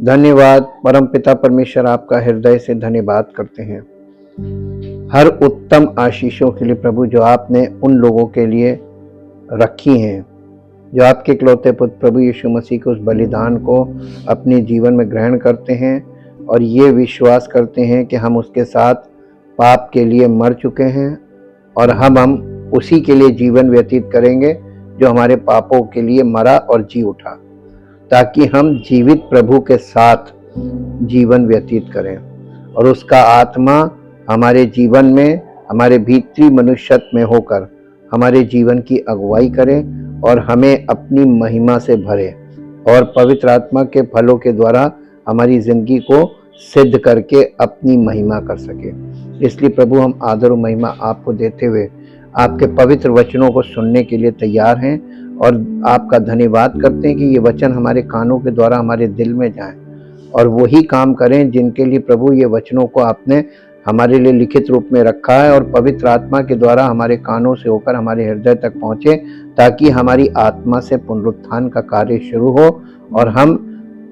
धन्यवाद परमपिता परमेश्वर, आपका हृदय से धन्यवाद करते हैं हर उत्तम आशीषों के लिए प्रभु, जो आपने उन लोगों के लिए रखी हैं जो आपके इकलौते पुत्र प्रभु यीशु मसीह के उस बलिदान को अपने जीवन में ग्रहण करते हैं और ये विश्वास करते हैं कि हम उसके साथ पाप के लिए मर चुके हैं और हम उसी के लिए जीवन व्यतीत करेंगे जो हमारे पापों के लिए मरा और जी उठा, ताकि हम जीवित प्रभु के साथ जीवन व्यतीत करें और उसका आत्मा हमारे जीवन में, हमारे भीतरी मनुष्यत्व में होकर हमारे जीवन की अगुवाई करे और हमें अपनी महिमा से भरे और पवित्र आत्मा के फलों के द्वारा हमारी जिंदगी को सिद्ध करके अपनी महिमा कर सके। इसलिए प्रभु, हम आदर और महिमा आपको देते हुए आपके पवित्र वचनों को सुनने के लिए तैयार हैं और आपका धन्यवाद करते हैं कि ये वचन हमारे कानों के द्वारा हमारे दिल में जाएं और वही काम करें जिनके लिए प्रभु ये वचनों को आपने हमारे लिए लिखित रूप में रखा है और पवित्र आत्मा के द्वारा हमारे कानों से होकर हमारे हृदय तक पहुँचे, ताकि हमारी आत्मा से पुनरुत्थान का कार्य शुरू हो और हम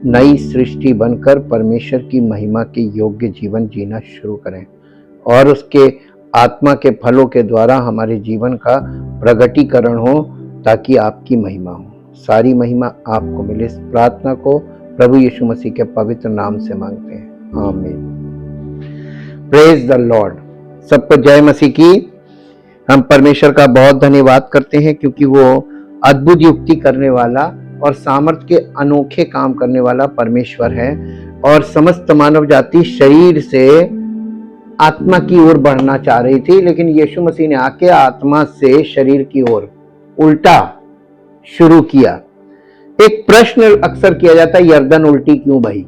नई सृष्टि बनकर परमेश्वर की महिमा के योग्य जीवन जीना शुरू करें और उसके आत्मा के फलों के द्वारा हमारे जीवन का प्रगटीकरण हो, ताकि आपकी महिमा हो। सारी महिमा आपको मिले। इस प्रार्थना को प्रभु यीशु मसीह के पवित्र नाम से मांगते हैं, आमीन। Praise the Lord. सबको जय मसीह की। हम परमेश्वर का बहुत धन्यवाद करते हैं क्योंकि वो अद्भुत युक्ति करने वाला और सामर्थ्य के अनोखे काम करने वाला परमेश्वर है और समस्त मानव जाति शरीर से आत्मा की ओर बढ़ना चाह रही थी, लेकिन यीशु मसीह ने आके आत्मा से शरीर की ओर उल्टा शुरू किया। एक प्रश्न अक्सर किया जाता है, यर्दन उल्टी क्यों बही?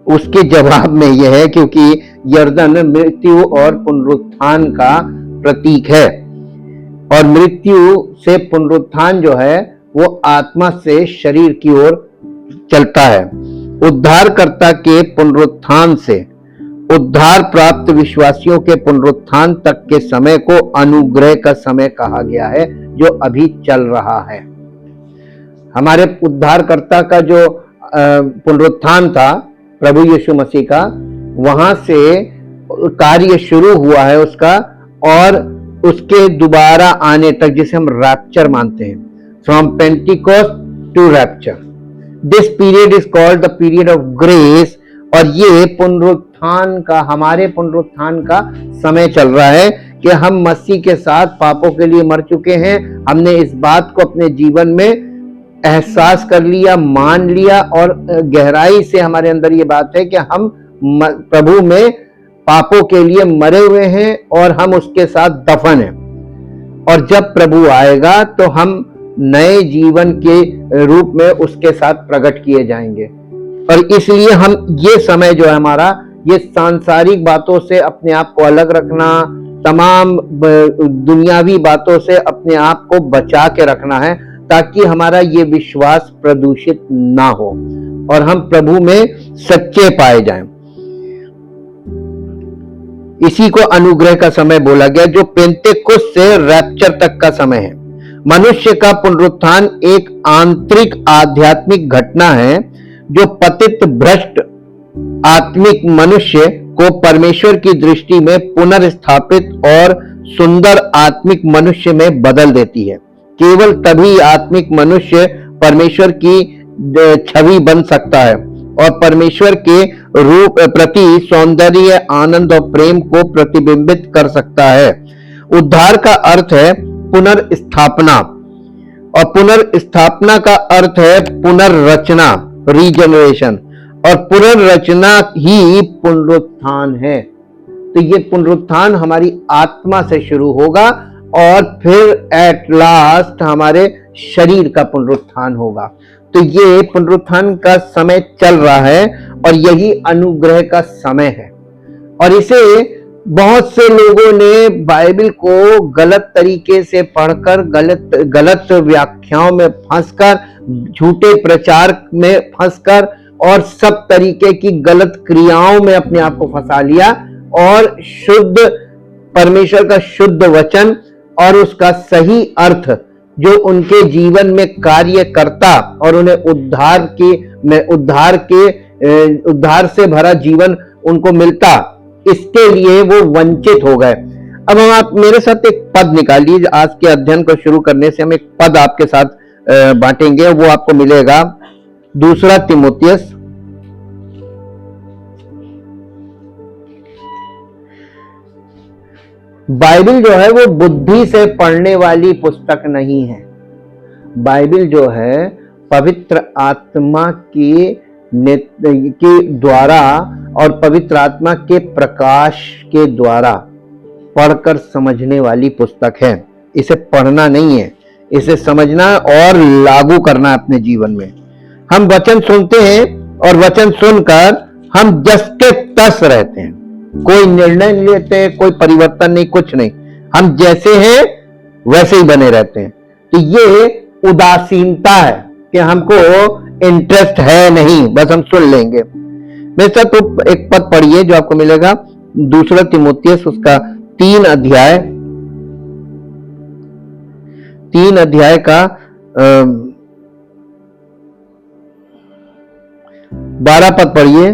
उसके जवाब में यह है क्योंकि यर्दन मृत्यु और पुनरुत्थान का प्रतीक है और मृत्यु से पुनरुत्थान जो है वो आत्मा से शरीर की ओर चलता है। उद्धारकर्ता के पुनरुत्थान से उद्धार प्राप्त विश्वासियों के पुनरुत्थान तक के समय को अनुग्रह का समय कहा गया है, जो अभी चल रहा है। हमारे उद्धारकर्ता का जो पुनरुत्थान था प्रभु यीशु मसीह का, वहां से कार्य शुरू हुआ है उसका और उसके दोबारा आने तक, जिसे हम रैप्चर मानते हैं, from Pentecost to rapture. This period is called the period of grace और ये पुनरुत्थान का, हमारे पुनरुत्थान का समय चल रहा है कि हम मसीह के साथ पापों के लिए मर चुके हैं। हमने इस बात को अपने जीवन में एहसास कर लिया, मान लिया और गहराई से हमारे अंदर ये बात है कि हम प्रभु में पापों के लिए मरे हुए हैं और हम उसके साथ दफन हैं और जब प्रभु आएगा तो हम नए जीवन के रूप में उसके साथ प्रकट किए जाएंगे। और इसलिए हम ये समय जो है हमारा, ये सांसारिक बातों से अपने आप को अलग रखना, तमाम दुनियावी बातों से अपने आप को बचा के रखना है, ताकि हमारा ये विश्वास प्रदूषित ना हो और हम प्रभु में सच्चे पाए जाएं। इसी को अनुग्रह का समय बोला गया, जो पेंतेकुस्त से रैप्चर तक का समय है। मनुष्य का पुनरुत्थान एक आंतरिक आध्यात्मिक घटना है जो पतित भ्रष्ट आत्मिक मनुष्य को परमेश्वर की दृष्टि में पुनर्स्थापित और सुंदर आत्मिक मनुष्य में बदल देती है। केवल तभी आत्मिक मनुष्य परमेश्वर की छवि बन सकता है और परमेश्वर के रूप प्रति सौंदर्य, आनंद और प्रेम को प्रतिबिंबित कर सकता है। उद्धार का अर्थ है पुनर्स्थापना और पुनर्स्थापना का अर्थ है पुनर्रचना, रीजनरेशन, और पुनर्रचना ही पुनरुत्थान है। तो ये पुनरुत्थान हमारी आत्मा से शुरू होगा और फिर एट लास्ट हमारे शरीर का पुनरुत्थान होगा। तो ये पुनरुत्थान का समय चल रहा है और यही अनुग्रह का समय है। और इसे बहुत से लोगों ने बाइबल को गलत तरीके से पढ़कर, गलत व्याख्याओं में फंसकर, झूठे प्रचार में फंसकर और सब तरीके की गलत क्रियाओं में अपने आप को फंसा लिया और शुद्ध परमेश्वर का शुद्ध वचन और उसका सही अर्थ जो उनके जीवन में कार्य करता और उन्हें उद्धार से भरा जीवन उनको मिलता, इसके लिए वो वंचित हो गए। अब हम आप मेरे साथ एक पद निकालिए। आज के अध्ययन को शुरू करने से हम एक पद आपके साथ बांटेंगे, वो आपको मिलेगा 2 तीमुथियुस बाइबिल जो है वो बुद्धि से पढ़ने वाली पुस्तक नहीं है। बाइबिल जो है पवित्र आत्मा के द्वारा और पवित्र आत्मा के प्रकाश के द्वारा पढ़कर समझने वाली पुस्तक है। इसे पढ़ना नहीं है, इसे समझना और लागू करना अपने जीवन में। हम वचन सुनते हैं और वचन सुनकर हम जस के तस रहते हैं, कोई निर्णय नहीं लेते, कोई परिवर्तन नहीं, कुछ नहीं, हम जैसे हैं वैसे ही बने रहते हैं। तो ये उदासीनता है कि हमको इंटरेस्ट है नहीं, बस हम सुन लेंगे। मेरे साथ तो एक पद पढ़िए जो आपको मिलेगा 2 तीमुथियुस उसका 3 अध्याय का 12 पद पढ़िए।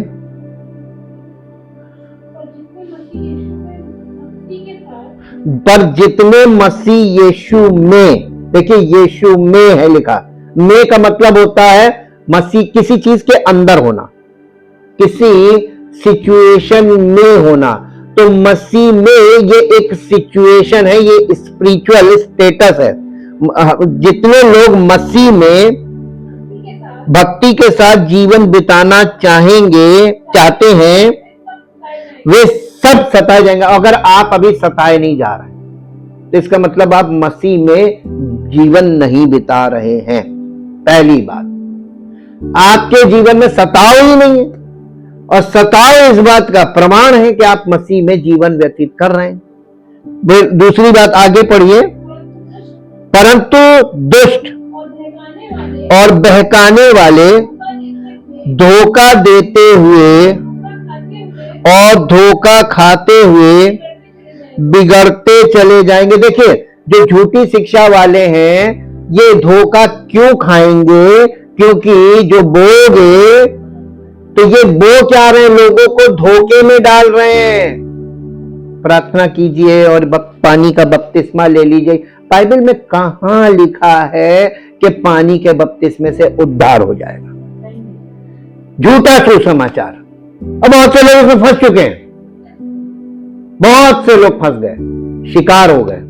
पर जितने मसीह यीशु में, देखिए यीशु में है लिखा, में का मतलब होता है मसीह किसी चीज के अंदर होना, किसी सिचुएशन में होना। तो मसीह में ये एक सिचुएशन है, ये स्पिरिचुअल स्टेटस है। जितने लोग मसीह में भक्ति के साथ जीवन बिताना चाहते हैं, वे सब सताए जाएंगे। अगर आप अभी सताए नहीं जा रहे तो इसका मतलब आप मसीह में जीवन नहीं बिता रहे हैं। पहली बात, आपके जीवन में सताव ही नहीं है, और सताव इस बात का प्रमाण है कि आप मसीह में जीवन व्यतीत कर रहे हैं। दूसरी बात आगे पढ़िए। परंतु दुष्ट और बहकाने वाले धोखा देते हुए और धोखा खाते हुए बिगड़ते चले जाएंगे। देखिए, जो झूठी शिक्षा वाले हैं ये धोखा क्यों खाएंगे? क्योंकि जो बोगे, तो ये बो क्या रहे हैं? लोगों को धोखे में डाल रहे हैं। प्रार्थना कीजिए और पानी का बपतिस्मा ले लीजिए। बाइबल में कहां लिखा है कि पानी के बपतिस्मे से उद्धार हो जाएगा? झूठा सुसमाचार। अब बहुत से लोग इसमें फंस चुके हैं, बहुत से लोग फंस गए, शिकार हो गए,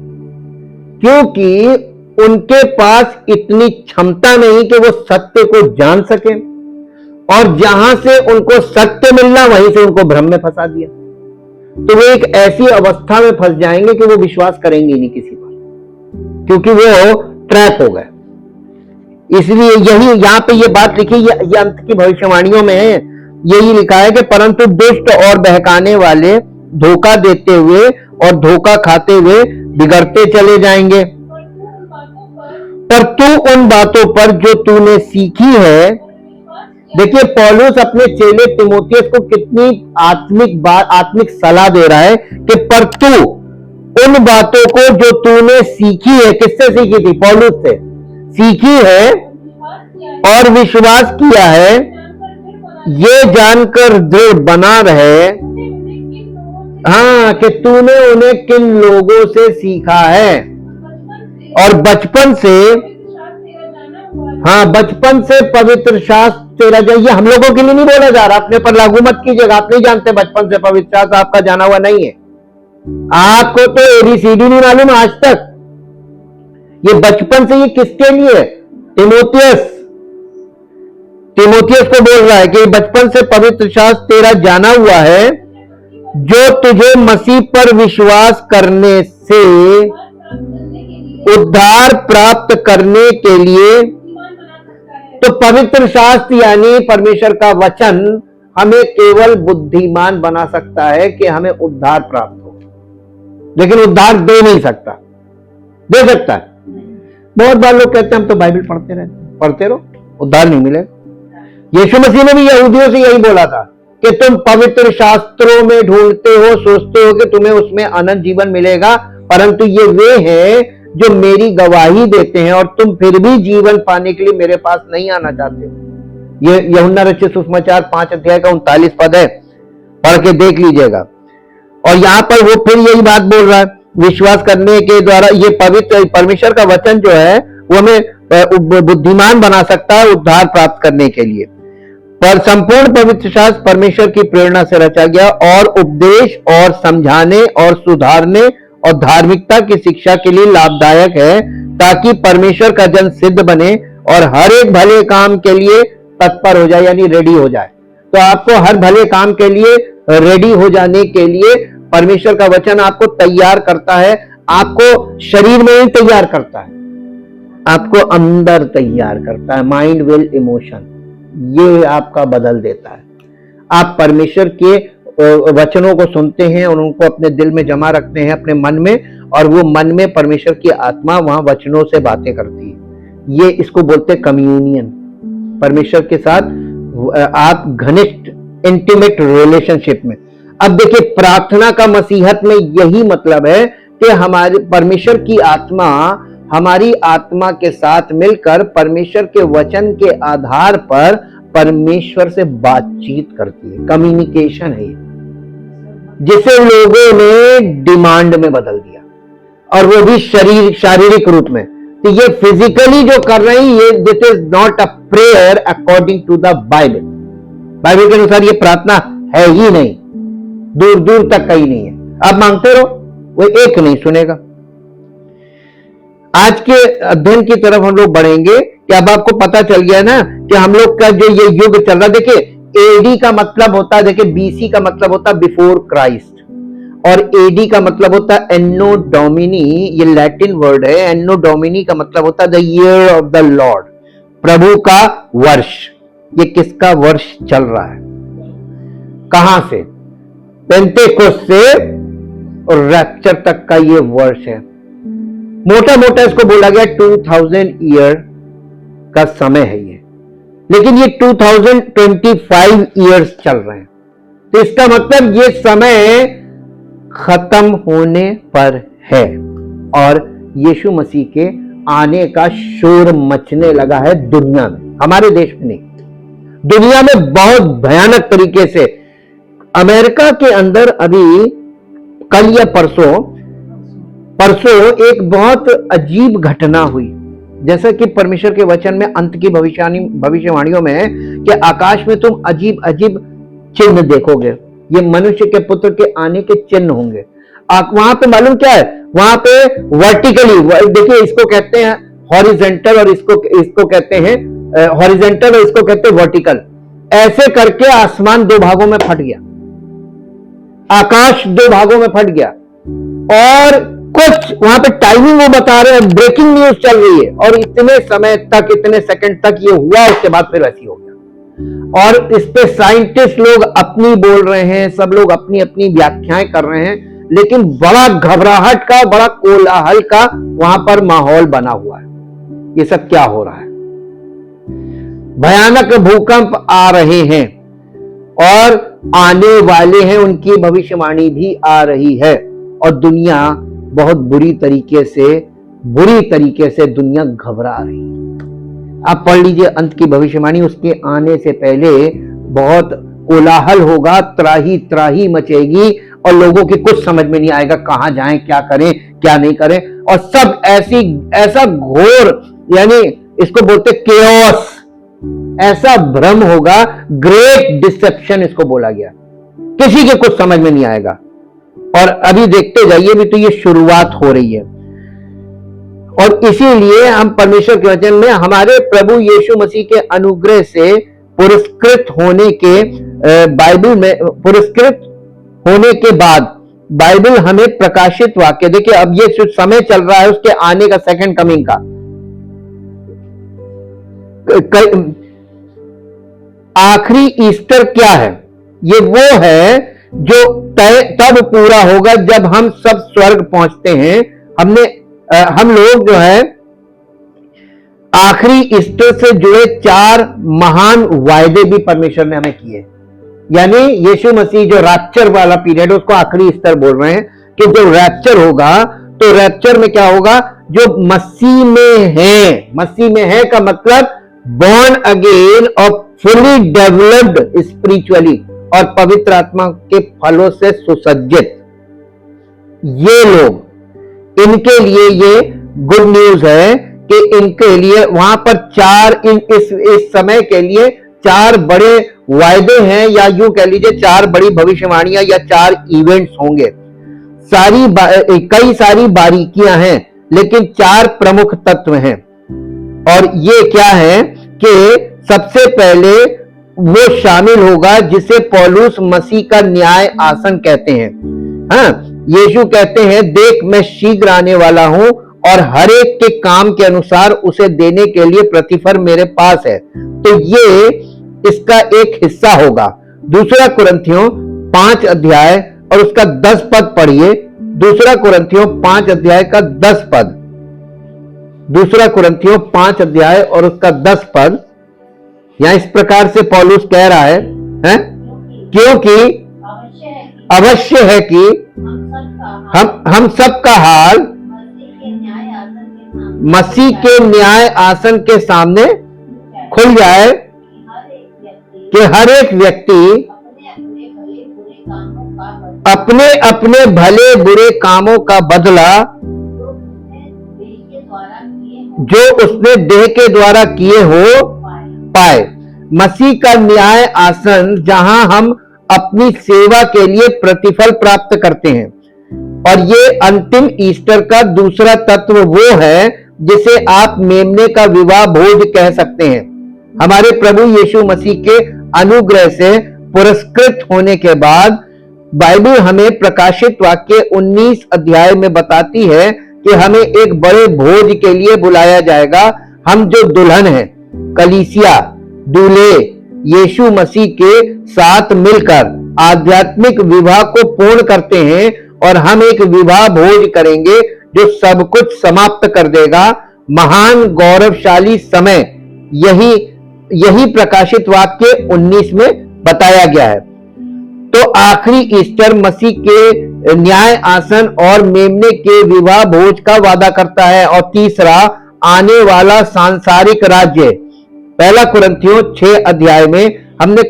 क्योंकि उनके पास इतनी क्षमता नहीं कि वो सत्य को जान सके, और जहां से उनको सत्य मिलना वहीं से उनको भ्रम में फंसा दिया। तो वो एक ऐसी अवस्था में फंस जाएंगे कि वो विश्वास करेंगे नहीं किसी पर, क्योंकि वो ट्रैप हो गए। इसलिए यही यहां पे ये बात लिखी, ये अंत की भविष्यवाणियों में है, यही लिखा है कि परंतु दुष्ट और बहकाने वाले धोखा देते हुए और धोखा खाते हुए बिगड़ते चले जाएंगे। पर तू उन बातों पर जो तूने सीखी है। देखिए, पौलुस अपने चेले तीमुथियुस को कितनी आत्मिक सलाह दे रहा है कि पर तू उन बातों को जो तूने सीखी है, किससे सीखी थी? पौलुस से सीखी है और विश्वास किया है, ये जानकर दृढ़ बना रहे, हाँ, कि तूने उन्हें किन लोगों से सीखा है और बचपन से, हाँ, बचपन से पवित्र शास्त्र तेरा जाए। ये हम लोगों के लिए नहीं बोला जा रहा, अपने पर लागू मत कीजिएगा। आप नहीं जानते बचपन से पवित्र शास्त्र आपका जाना हुआ नहीं है। आपको तो ABCD नहीं मालूम आज तक। ये बचपन से, ये किसके लिए? तीमुथियुस को बोल रहा है कि बचपन से पवित्र शास्त्र तेरा जाना हुआ है, जो तुझे मसीह पर विश्वास करने से उद्धार प्राप्त करने के लिए। तो पवित्र शास्त्र यानी परमेश्वर का वचन हमें केवल बुद्धिमान बना सकता है कि हमें उद्धार प्राप्त हो, लेकिन उद्धार दे नहीं सकता। दे सकता है? बहुत बार लोग कहते हैं हम तो बाइबल पढ़ते रहो, उद्धार नहीं मिलेगा। यीशु मसीह ने भी यहूदियों से यही बोला था कि तुम पवित्र शास्त्रों में ढूंढते हो, सोचते हो कि तुम्हें उसमें अनंत जीवन मिलेगा, परंतु ये वे हैं जो मेरी गवाही देते हैं और तुम फिर भी जीवन पाने के लिए मेरे पास नहीं आना चाहते हो। ये यूहन्ना रचित सुसमाचार 5 अध्याय का 39 पद है, पढ़ के देख लीजिएगा। और यहां पर वो फिर यही बात बोल रहा है, विश्वास करने के द्वारा ये पवित्र परमेश्वर का वचन जो है वो हमें बुद्धिमान बना सकता है उद्धार प्राप्त करने के लिए। पर संपूर्ण पवित्र शास्त्र परमेश्वर की प्रेरणा से रचा गया और उपदेश और समझाने और सुधारने और धार्मिकता की शिक्षा के लिए लाभदायक है, ताकि परमेश्वर का जन सिद्ध बने और हर एक भले काम के लिए तत्पर हो जाए, यानी रेडी हो जाए। तो आपको हर भले काम के लिए रेडी हो जाने के लिए परमेश्वर का वचन आपको तैयार करता है। आपको शरीर में ही तैयार करता है, आपको अंदर तैयार करता है। माइंड, विल, इमोशन, ये आपका बदल देता है। आप परमेश्वर के वचनों को सुनते हैं और उनको अपने दिल में जमा रखते हैं, अपने मन में, और वो मन में परमेश्वर की आत्मा वहां वचनों से बातें करती है। ये इसको बोलते हैं कम्युनियन। परमेश्वर के साथ आप घनिष्ठ इंटीमेट रिलेशनशिप में। अब देखिए, प्रार्थना का मसीहत में यही मतलब है कि हमारे परमेश्वर की आत्मा हमारी आत्मा के साथ मिलकर परमेश्वर के वचन के आधार पर परमेश्वर से बातचीत करती है। कम्युनिकेशन है, जिसे लोगों ने डिमांड में बदल दिया, और वो भी शारीरिक रूप में। तो ये फिजिकली जो कर रहे हैं, ये this is not a prayer according to the Bible. Bible के अनुसार ये प्रार्थना है ही नहीं, दूर दूर तक कहीं नहीं है। आप मांगते रहो, वो एक नहीं सुनेगा। आज के अध्ययन की तरफ हम लोग बढ़ेंगे कि अब आपको पता चल गया ना कि हम लोग का जो ये युग चल रहा है। देखिए, एडी का मतलब होता है, देखिए बीसी का मतलब होता है बिफोर क्राइस्ट, और एडी का मतलब होता है एन्नो डोमिनी। ये लैटिन वर्ड है। एन्नो डोमिनी का मतलब होता है the year of the lord, प्रभु का वर्ष। ये किसका वर्ष चल रहा है? कहां से? पेंटेकोस्ट से और रैप्चर तक का ये वर्ष है। मोटा मोटा इसको बोला गया 2000 ईयर का समय है ये, लेकिन ये 2025 ईयर्स चल रहे हैं। तो इसका मतलब ये समय खत्म होने पर है और यीशु मसीह के आने का शोर मचने लगा है दुनिया में, हमारे देश में नहीं, दुनिया में बहुत भयानक तरीके से। अमेरिका के अंदर अभी कल या परसों एक बहुत अजीब घटना हुई। जैसा कि परमेश्वर के वचन में अंत की भविष्यवाणियों में है कि आकाश में तुम अजीब अजीब चिन्ह देखोगे, ये मनुष्य के पुत्र के आने के चिन्ह होंगे। वहां पे मालूम क्या है? वहां पे वर्टिकली, देखिए इसको कहते हैं हॉरिजेंटल और इसको कहते हैं हॉरिजेंटल और इसको कहते हैं वर्टिकल। ऐसे करके आसमान दो भागों में फट गया, आकाश दो भागों में फट गया। और कुछ वहां पे टाइमिंग वो बता रहे हैं, ब्रेकिंग न्यूज चल रही है, और इतने समय तक, इतने सेकंड तक ये हुआ, उसके बाद फिर वैसी हो गया। और इस पे साइंटिस्ट लोग अपनी बोल रहे हैं, सब लोग अपनी अपनी व्याख्याएं कर रहे हैं, लेकिन बड़ा घबराहट का, बड़ा कोलाहल का वहां पर माहौल बना हुआ है। ये सब क्या हो रहा है? भयानक भूकंप आ रहे हैं और आने वाले हैं, उनकी भविष्यवाणी भी आ रही है, और दुनिया बहुत बुरी तरीके से दुनिया घबरा रही है। आप पढ़ लीजिए अंत की भविष्यवाणी, उसके आने से पहले बहुत कोलाहल होगा, त्राही त्राही मचेगी, और लोगों की कुछ समझ में नहीं आएगा कहां जाएं, क्या करें, क्या नहीं करें, और सब ऐसा घोर, यानी इसको बोलते केओस, ऐसा भ्रम होगा, ग्रेट डिसेप्शन इसको बोला गया। किसी के कुछ समझ में नहीं आएगा। और अभी देखते जाइए, भी तो ये शुरुआत हो रही है। और इसीलिए हम परमेश्वर के वचन में हमारे प्रभु यीशु मसीह के अनुग्रह से पुरस्कृत होने के बाइबल में पुरस्कृत होने के बाद बाइबल हमें प्रकाशित वाक्य, देखिए अब ये समय चल रहा है उसके आने का, सेकंड कमिंग का। आखिरी ईस्टर क्या है? ये वो है जो तब पूरा होगा जब हम सब स्वर्ग पहुंचते हैं। हम लोग जो है आखिरी ईस्टर से जुड़े 4 महान वायदे भी परमेश्वर ने हमें किए। यानी यीशु मसीह जो रैप्चर वाला पीरियड, उसको आखिरी ईस्टर बोल रहे हैं कि जब रैप्चर होगा तो रैप्चर में क्या होगा, जो मसीह में है का मतलब बॉर्न अगेन और फुली डेवलप्ड स्पिरिचुअली और पवित्र आत्मा के फलों से सुसज्जित ये लोग, इनके लिए ये गुड न्यूज है कि इनके लिए वहां पर इस समय के लिए 4 बड़े वायदे हैं, या यूं कह लीजिए 4 बड़ी भविष्यवाणियां या 4 इवेंट्स होंगे। कई सारी बारीकियां हैं, लेकिन 4 प्रमुख तत्व हैं। और ये क्या है कि सबसे पहले वो शामिल होगा जिसे पौलुस मसीह का न्याय आसन कहते हैं। हाँ, यीशु कहते हैं, देख मैं शीघ्र आने वाला हूं और हर एक के काम के अनुसार उसे देने के लिए प्रतिफल मेरे पास है। तो ये इसका एक हिस्सा होगा। दूसरा कुरिन्थियों 5 अध्याय और उसका 10 पद पढ़िए। दूसरा कुरिन्थियों 5 अध्याय का 10 पद। दूसरा कुरिन्थियों 5 अध्याय और उसका 10 पद। यहां इस प्रकार से पौलुस कह रहा है? क्योंकि अवश्य है कि हम सब का हाल मसीह के न्याय आसन के सामने खुल जाए कि हर एक व्यक्ति अपने अपने भले बुरे कामों का बदला जो उसने देह के द्वारा किए हो पाए। मसीह का न्याय आसन जहां हम अपनी सेवा के लिए प्रतिफल प्राप्त करते हैं। और ये अंतिम ईस्टर का दूसरा तत्व वो है जिसे आप मेमने का विवाह भोज कह सकते हैं। हमारे प्रभु यीशु मसीह के अनुग्रह से पुरस्कृत होने के बाद बाइबल हमें प्रकाशित वाक्य 19 अध्याय में बताती है कि हमें एक बड़े भोज के लिए बुलाया जाएगा। हम जो दुल्हन हैं, कलीसिया, दूल्हे यीशु मसीह के साथ मिलकर आध्यात्मिक विवाह को पूर्ण करते हैं और हम एक विवाह भोज करेंगे जो सब कुछ समाप्त कर देगा। महान गौरवशाली समय यही प्रकाशित वाक्य 19 में बताया गया है। तो आखिरी ईस्टर मसीह के न्याय आसन और मेमने के विवाह भोज का वादा करता है। और तीसरा, आने वाला सांसारिक राज्य। पहला कुरिन्थियों 6 अध्याय में हमने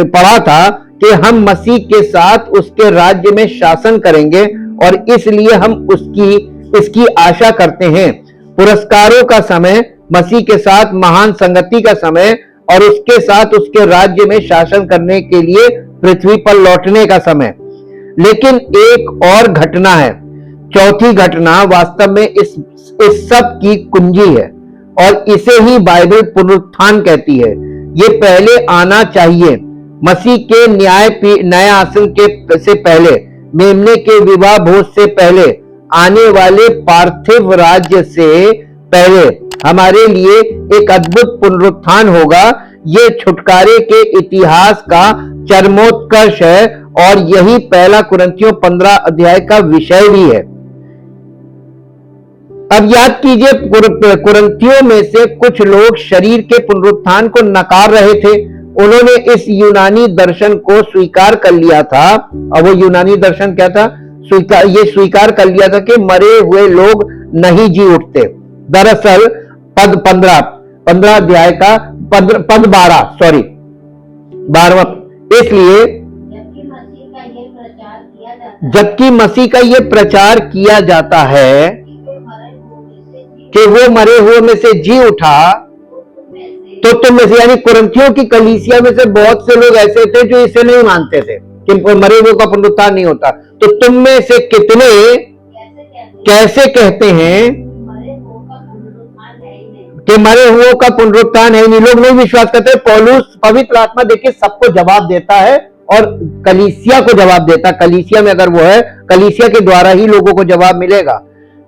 पढ़ा था कि हम मसीह के साथ उसके राज्य में शासन करेंगे और इसलिए हम इसकी आशा करते हैं। पुरस्कारों का समय, मसीह के साथ महान संगति का समय और उसके साथ उसके राज्य में शासन करने के लिए पृथ्वी पर लौटने का समय। लेकिन एक और घटना है, चौथी घटना वास्तव में इस सब की कुंजी है और इसे ही बाइबल पुनरुत्थान कहती है। ये पहले आना चाहिए, मसीह के न्याय आसन के से पहले, मेमने के विवाह भोज से पहले, आने वाले पार्थिव राज्य से पहले हमारे लिए एक अद्भुत पुनरुत्थान होगा। ये छुटकारे के इतिहास का चरमोत्कर्ष है और यही पहला कुरिन्थियों 15 अध्याय का विषय भी है। अब याद कीजिए, कुरिन्थियों में से कुछ लोग शरीर के पुनरुत्थान को नकार रहे थे। उन्होंने इस यूनानी दर्शन को स्वीकार कर लिया था। और वो यूनानी दर्शन क्या था? ये स्वीकार कर लिया था कि मरे हुए लोग नहीं जी उठते। दरअसल पद 15 अध्याय का पद 12वां, इसलिए जबकि मसीह का ये प्रचार किया जाता है कि वो मरे हुए में से जी उठा, तो तुम में से, यानी कुरिन्थियों की कलीसिया में से बहुत से लोग ऐसे थे जो इसे नहीं मानते थे कि मरे हुए का पुनरुत्थान नहीं होता। तो तुम में से कितने कैसे कहते हैं कि मरे हुओं का पुनरुत्थान है नहीं? लोग नहीं विश्वास करते। पौलुस पवित्र आत्मा देखिए सबको जवाब देता है और कलीसिया को जवाब देता। कलीसिया में अगर वो है, कलीसिया के द्वारा ही लोगों को जवाब मिलेगा।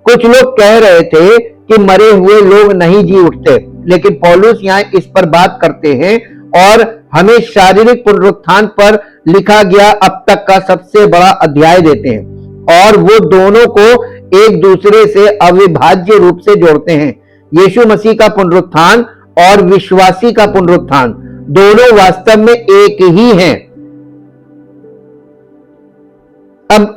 कुछ लोग कह रहे थे कि मरे हुए लोग नहीं जी उठते, लेकिन पौलुस यहाँ इस पर बात करते हैं और हमें शारीरिक पुनरुत्थान पर लिखा गया अब तक का सबसे बड़ा अध्याय देते हैं और वो दोनों को एक दूसरे से अविभाज्य रूप से जोड़ते हैं। यीशु मसीह का पुनरुत्थान और विश्वासी का पुनरुत्थान दोनों वास्तव में एक ही हैं। अब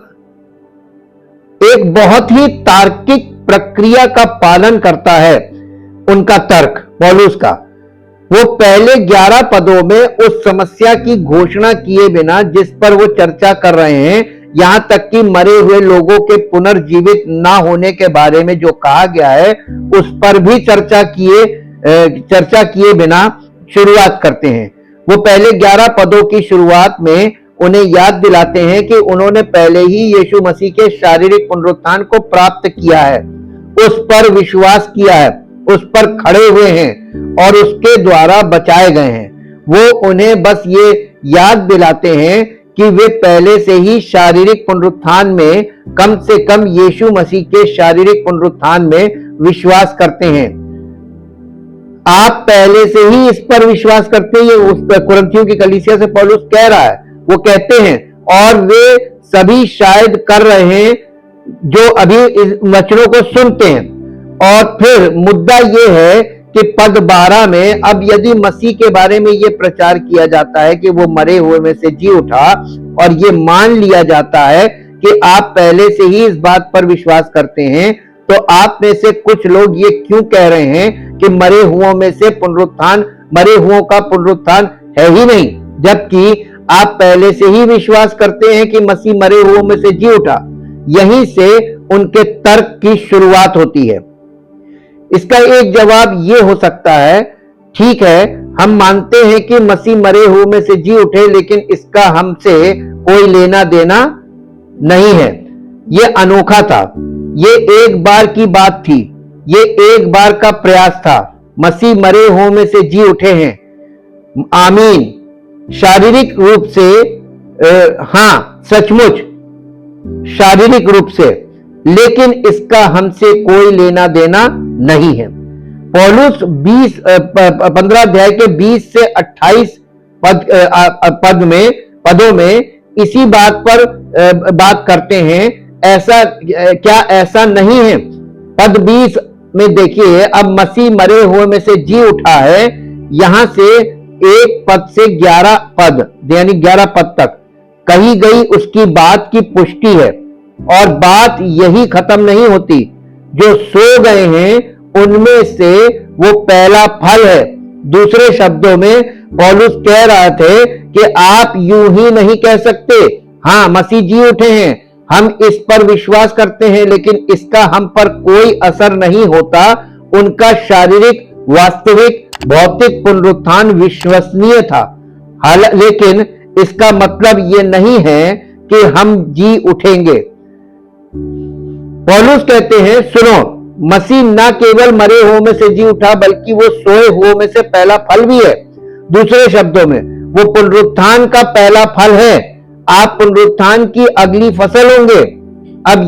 एक बहुत ही तार्किक प्रक्रिया का पालन करता है। उनका तर्क पौलुस का, वो पहले 11 पदों में उस समस्या की घोषणा किए बिना जिस पर वो चर्चा कर रहे हैं, यहां तक कि मरे हुए लोगों के पुनर्जीवित ना होने के बारे में जो कहा गया है उस पर भी चर्चा किए बिना शुरुआत करते हैं। वो पहले 11 पदों की शुरुआत में उन्हें याद दिलाते हैं कि उन्होंने पहले ही यीशु मसीह के शारीरिक पुनरुत्थान को प्राप्त किया है, उस पर विश्वास किया है, उस पर खड़े हुए हैं और उसके द्वारा बचाए गए हैं। वो उन्हें बस ये याद दिलाते हैं कि वे पहले से ही शारीरिक पुनरुत्थान में, कम से कम यीशु मसीह के शारीरिक पुनरुत्थान में विश्वास करते हैं। आप पहले से ही इस पर विश्वास करते हैं, ये उस कुरिन्थियों की कलीसिया से पौलुस कह रहा है। वो कहते हैं और वे सभी शायद कर रहे हैं जो अभी इस वचनों को सुनते हैं। और फिर मुद्दा ये है कि पद 12 में, अब यदि मसीह के बारे में ये प्रचार किया जाता है कि वो मरे हुए में से जी उठा, और ये मान लिया जाता है कि आप पहले से ही इस बात पर विश्वास करते हैं, तो आप में से कुछ लोग ये क्यों कह रहे हैं कि मरे हुओं में से पुनरुत्थान, मरे हुओं का पुनरुत्थान है ही नहीं, जबकि आप पहले से ही विश्वास करते हैं कि मसीह मरे हुओं में से जी उठा। यहीं से उनके तर्क की शुरुआत होती है। इसका एक जवाब यह हो सकता है, ठीक है, हम मानते हैं कि मसीह मरे हुए में से जी उठे, लेकिन इसका हमसे कोई लेना देना नहीं है। यह अनोखा था, यह एक बार की बात थी, यह एक बार का प्रयास था। मसीह मरे हुए में से जी उठे हैं, आमीन, शारीरिक रूप से, हां सचमुच शारीरिक रूप से, लेकिन इसका हमसे कोई लेना देना नहीं है। पौलुस 15 अध्याय के 20 से 28 पदों में इसी बात पर बात करते हैं। ऐसा नहीं है? पद 20 में देखिए, अब मसीह मरे हुए में से जी उठा है। यहां से एक पद से 11 पद, यानी 11 पद तक कही गई उसकी बात की पुष्टि है। और बात यही खत्म नहीं होती, जो सो गए हैं उनमें से वो पहला फल है। दूसरे शब्दों में पौलुस कह रहे थे कि आप यूं ही नहीं कह सकते, हां मसीह जी उठे हैं, हम इस पर विश्वास करते हैं, लेकिन इसका हम पर कोई असर नहीं होता। उनका शारीरिक, वास्तविक, भौतिक पुनरुत्थान विश्वसनीय था, लेकिन इसका मतलब यह नहीं है कि हम जी उठेंगे। पौलुस कहते हैं, सुनो, मसीह ना केवल मरे हुओं में से जी उठा, बल्कि वो सोए हुओं में से पहला फल भी है। दूसरे शब्दों में वो पुनरुत्थान का पहला फल है। आप पुनरुत्थान की अगली फसल होंगे। अब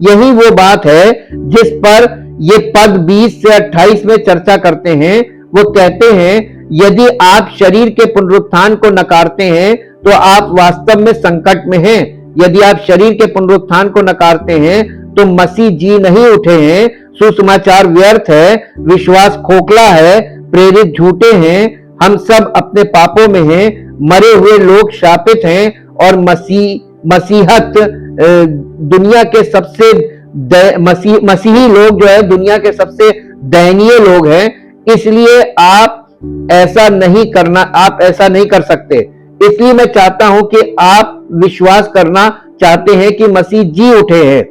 यही वो बात है जिस पर ये पद 20 से 28 में चर्चा करते हैं। वो कहते हैं, यदि आप शरीर के पुनरुत्थान को नकारते हैं तो आप वास्तव में संकट में हैं। यदि आप शरीर के पुनरुत्थान को नकारते हैं तो मसीह जी नहीं उठे हैं, सुसमाचार व्यर्थ है, विश्वास खोखला है, प्रेरित झूठे हैं, हम सब अपने पापों में हैं, मरे हुए लोग शापित हैं, और मसीहत दुनिया के सबसे मसीही लोग जो है दुनिया के सबसे दयनीय लोग हैं। इसलिए आप ऐसा नहीं कर सकते। इसलिए मैं चाहता हूं कि आप विश्वास करना चाहते हैं कि मसीह जी उठे हैं।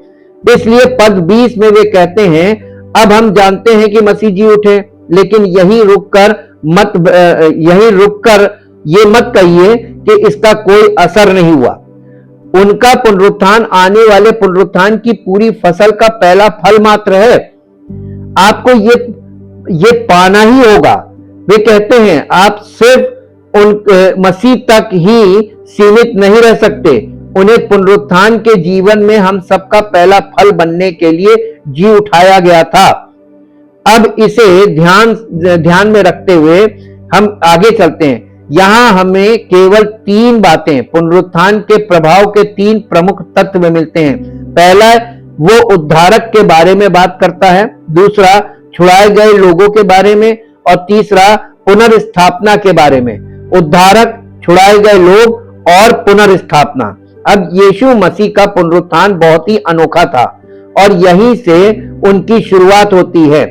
इसलिए पद 20 में वे कहते हैं, अब हम जानते हैं कि मसीह जी उठे, लेकिन यहीं रुककर ये मत कहिए कि इसका कोई असर नहीं हुआ। उनका पुनरुत्थान आने वाले पुनरुत्थान की पूरी फसल का पहला फल मात्र है। आपको ये पाना ही होगा। वे कहते हैं, आप सिर्फ मसीह तक ही सीमित नहीं रह सकते। उन्हें पुनरुत्थान के जीवन में हम सबका पहला फल बनने के लिए जी उठाया गया था। अब इसे ध्यान में रखते हुए हम आगे चलते हैं। यहां हमें केवल 3 बातें पुनरुत्थान के प्रभाव के 3 प्रमुख तत्व मिलते हैं। पहला, वो उद्धारक के बारे में बात करता है। दूसरा, छुड़ाए गए लोगों के बारे में। और तीसरा, पुनर्स्थापना के बारे में। उद्धारक, छुड़ाए गए लोग और पुनर्स्थापना। अब यीशु मसीह का पुनरुत्थान बहुत ही अनोखा था और यहीं से उनकी शुरुआत होती है।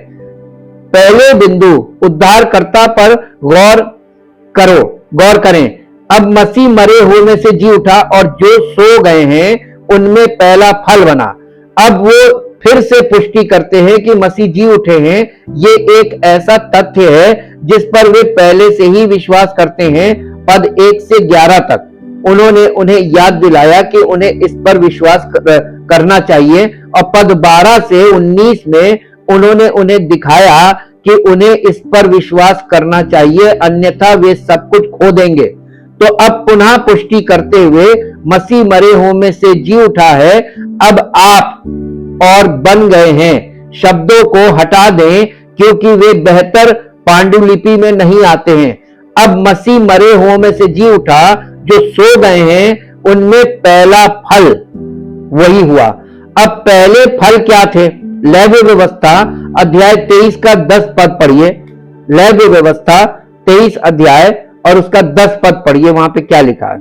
पहले बिंदु, उद्धारकर्ता पर गौर करें। अब मसीह मरे हुए में से जी उठा और जो सो गए हैं उनमें पहला फल बना। अब वो फिर से पुष्टि करते हैं कि मसीह जी उठे हैं। ये एक ऐसा तथ्य है जिस पर वे पहले से ही विश्वास करते हैं। पद 1 से 11 तक उन्होंने उन्हें याद दिलाया कि उन्हें इस पर विश्वास करना चाहिए और पद 12 से 19 में उन्होंने उन्हें दिखाया कि उन्हें इस पर विश्वास करना चाहिए, अन्यथा वे सब कुछ खो देंगे। तो अब पुनः पुष्टि करते हुए मसीह मरे हुए में से जी उठा है, अब आप और बन गए हैं। शब्दों को हटा दें क्योंकि वे बेहतर पांडुलिपि में नहीं आते हैं। अब मसीह मरे हुए में से जी उठा, जो सो गए हैं उनमें पहला फल वही हुआ। अब पहले फल क्या थे? लेवी व्यवस्था अध्याय 23 का 10 पद पढ़िए। लेवी व्यवस्था 23 अध्याय और उसका 10 पद पढ़िए। वहां पे क्या लिखा है?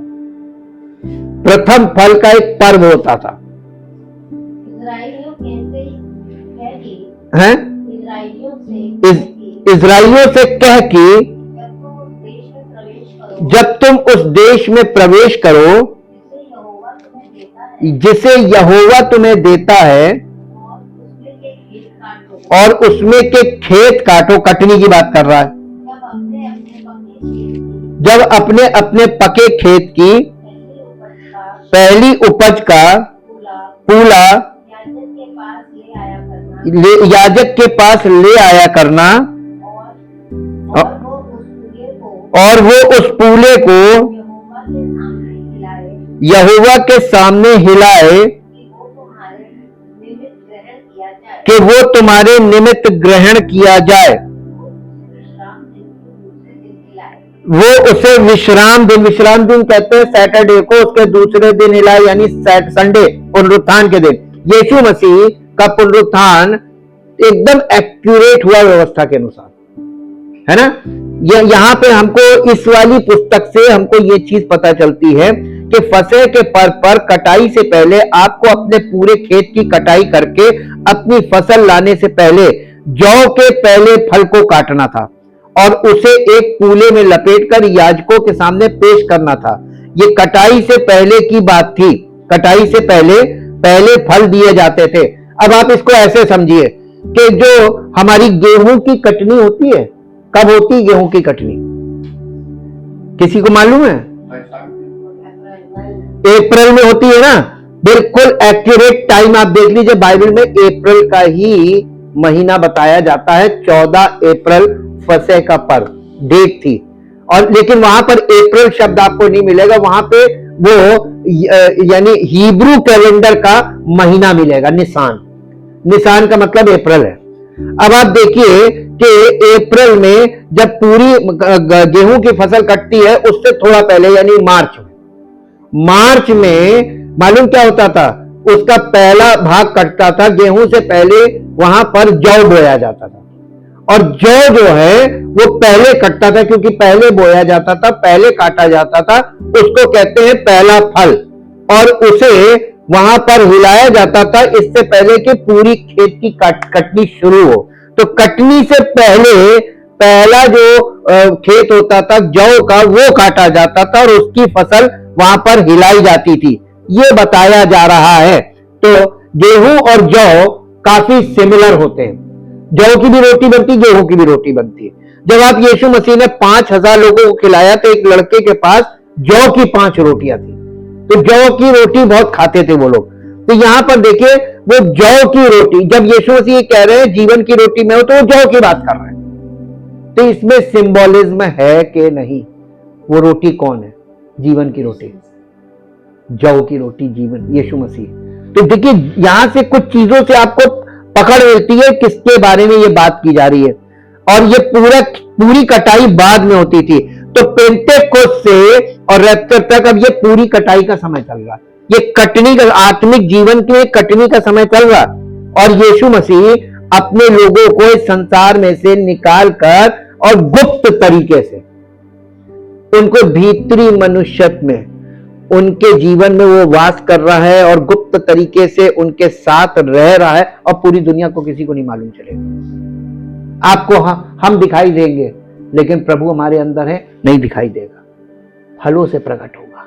प्रथम फल का एक पर्व होता था। इस्राएलियों से कह कि जब तुम उस देश में प्रवेश करो जिसे यहोवा तुम्हें देता है और उसमें के खेत काटो। कटनी की बात कर रहा है। जब अपने अपने पके खेत की पहली उपज का पूला याजक के पास ले आया करना और वो उस पूले को यहोवा के सामने हिलाए कि वो तुम्हारे निमित्त ग्रहण किया जाए। वो उसे विश्राम दिन कहते हैं सैटरडे को, उसके दूसरे दिन हिलाए, यानी संडे, पुनरुत्थान के दिन। यीशु मसीह का पुनरुत्थान एकदम एक्यूरेट हुआ व्यवस्था के अनुसार, है ना। यहां पे हमको इस वाली पुस्तक से हमको ये चीज पता चलती है कि फसह के पर्व पर कटाई से पहले आपको अपने पूरे खेत की कटाई करके अपनी फसल लाने से पहले जौ के पहले फल को काटना था और उसे एक पूले में लपेटकर याजकों के सामने पेश करना था। ये कटाई से पहले की बात थी। कटाई से पहले फल दिए जाते थे। अब आप इसको ऐसे समझिए कि जो हमारी गेहूं की कटनी होती है, कब होती है गेहूं की कटनी? किसी को मालूम है? अप्रैल में होती है ना। बिल्कुल एक्यूरेट टाइम आप देख लीजिए, बाइबल में अप्रैल का ही महीना बताया जाता है। 14 अप्रैल फसह का पर्व डेट थी। और लेकिन वहां पर अप्रैल शब्द आपको नहीं मिलेगा, वहां पे वो यानी हिब्रू कैलेंडर का महीना मिलेगा, निसान का मतलब अप्रैल है। अब आप देखिए कि अप्रैल में जब पूरी गेहूं की फसल कटती है उससे थोड़ा पहले यानी मार्च में मालूम क्या होता था? उसका पहला भाग कटता था। गेहूं से पहले वहां पर जौ बोया जाता था और जौ जो है वो पहले कटता था, क्योंकि पहले बोया जाता था, पहले काटा जाता था। उसको कहते हैं पहला फल और उसे वहां पर हिलाया जाता था इससे पहले कि पूरी खेत की कटनी शुरू हो। तो कटनी से पहले पहला जो खेत होता था जौ का, वो काटा जाता था और उसकी फसल वहां पर हिलाई जाती थी। ये बताया जा रहा है। तो गेहूं और जौ काफी सिमिलर होते हैं। जौ की भी रोटी बनती, गेहूं की भी रोटी बनती है। जब आप यीशु मसीह ने 5000 लोगों को खिलाया तो एक लड़के के पास जौ की 5 रोटियां थी। तो जौ की रोटी बहुत खाते थे वो लोग। तो यहां पर देखिए वो जौ की रोटी, जब यीशु मसीह कह रहे हैं जीवन की रोटी में हो, तो वो जौ की बात कर रहे हैं। तो इसमें सिंबोलिज्म है कि नहीं? वो रोटी कौन है? जीवन की रोटी, जौ की रोटी, जीवन, यीशु मसीह। तो देखिए यहां से कुछ चीजों से आपको पकड़ मिलती है किसके बारे में ये बात की जा रही है। और ये पूरी कटाई बाद में होती थी। तो पेंटेकोस्त से और रैप्चर तक अब ये पूरी कटाई का समय चल रहा है। ये कटनी का, आत्मिक जीवन की कटनी का समय चल रहा है। और यीशु मसीह अपने लोगों को इस संसार में से निकाल कर और गुप्त तरीके से उनको भीतरी मनुष्यत्व में, उनके जीवन में वो वास कर रहा है और गुप्त तरीके से उनके साथ रह रहा है और पूरी दुनिया को किसी को नहीं मालूम चलेगा। आपको हम दिखाई देंगे, लेकिन प्रभु हमारे अंदर है, नहीं दिखाई देगा। फलों से प्रकट होगा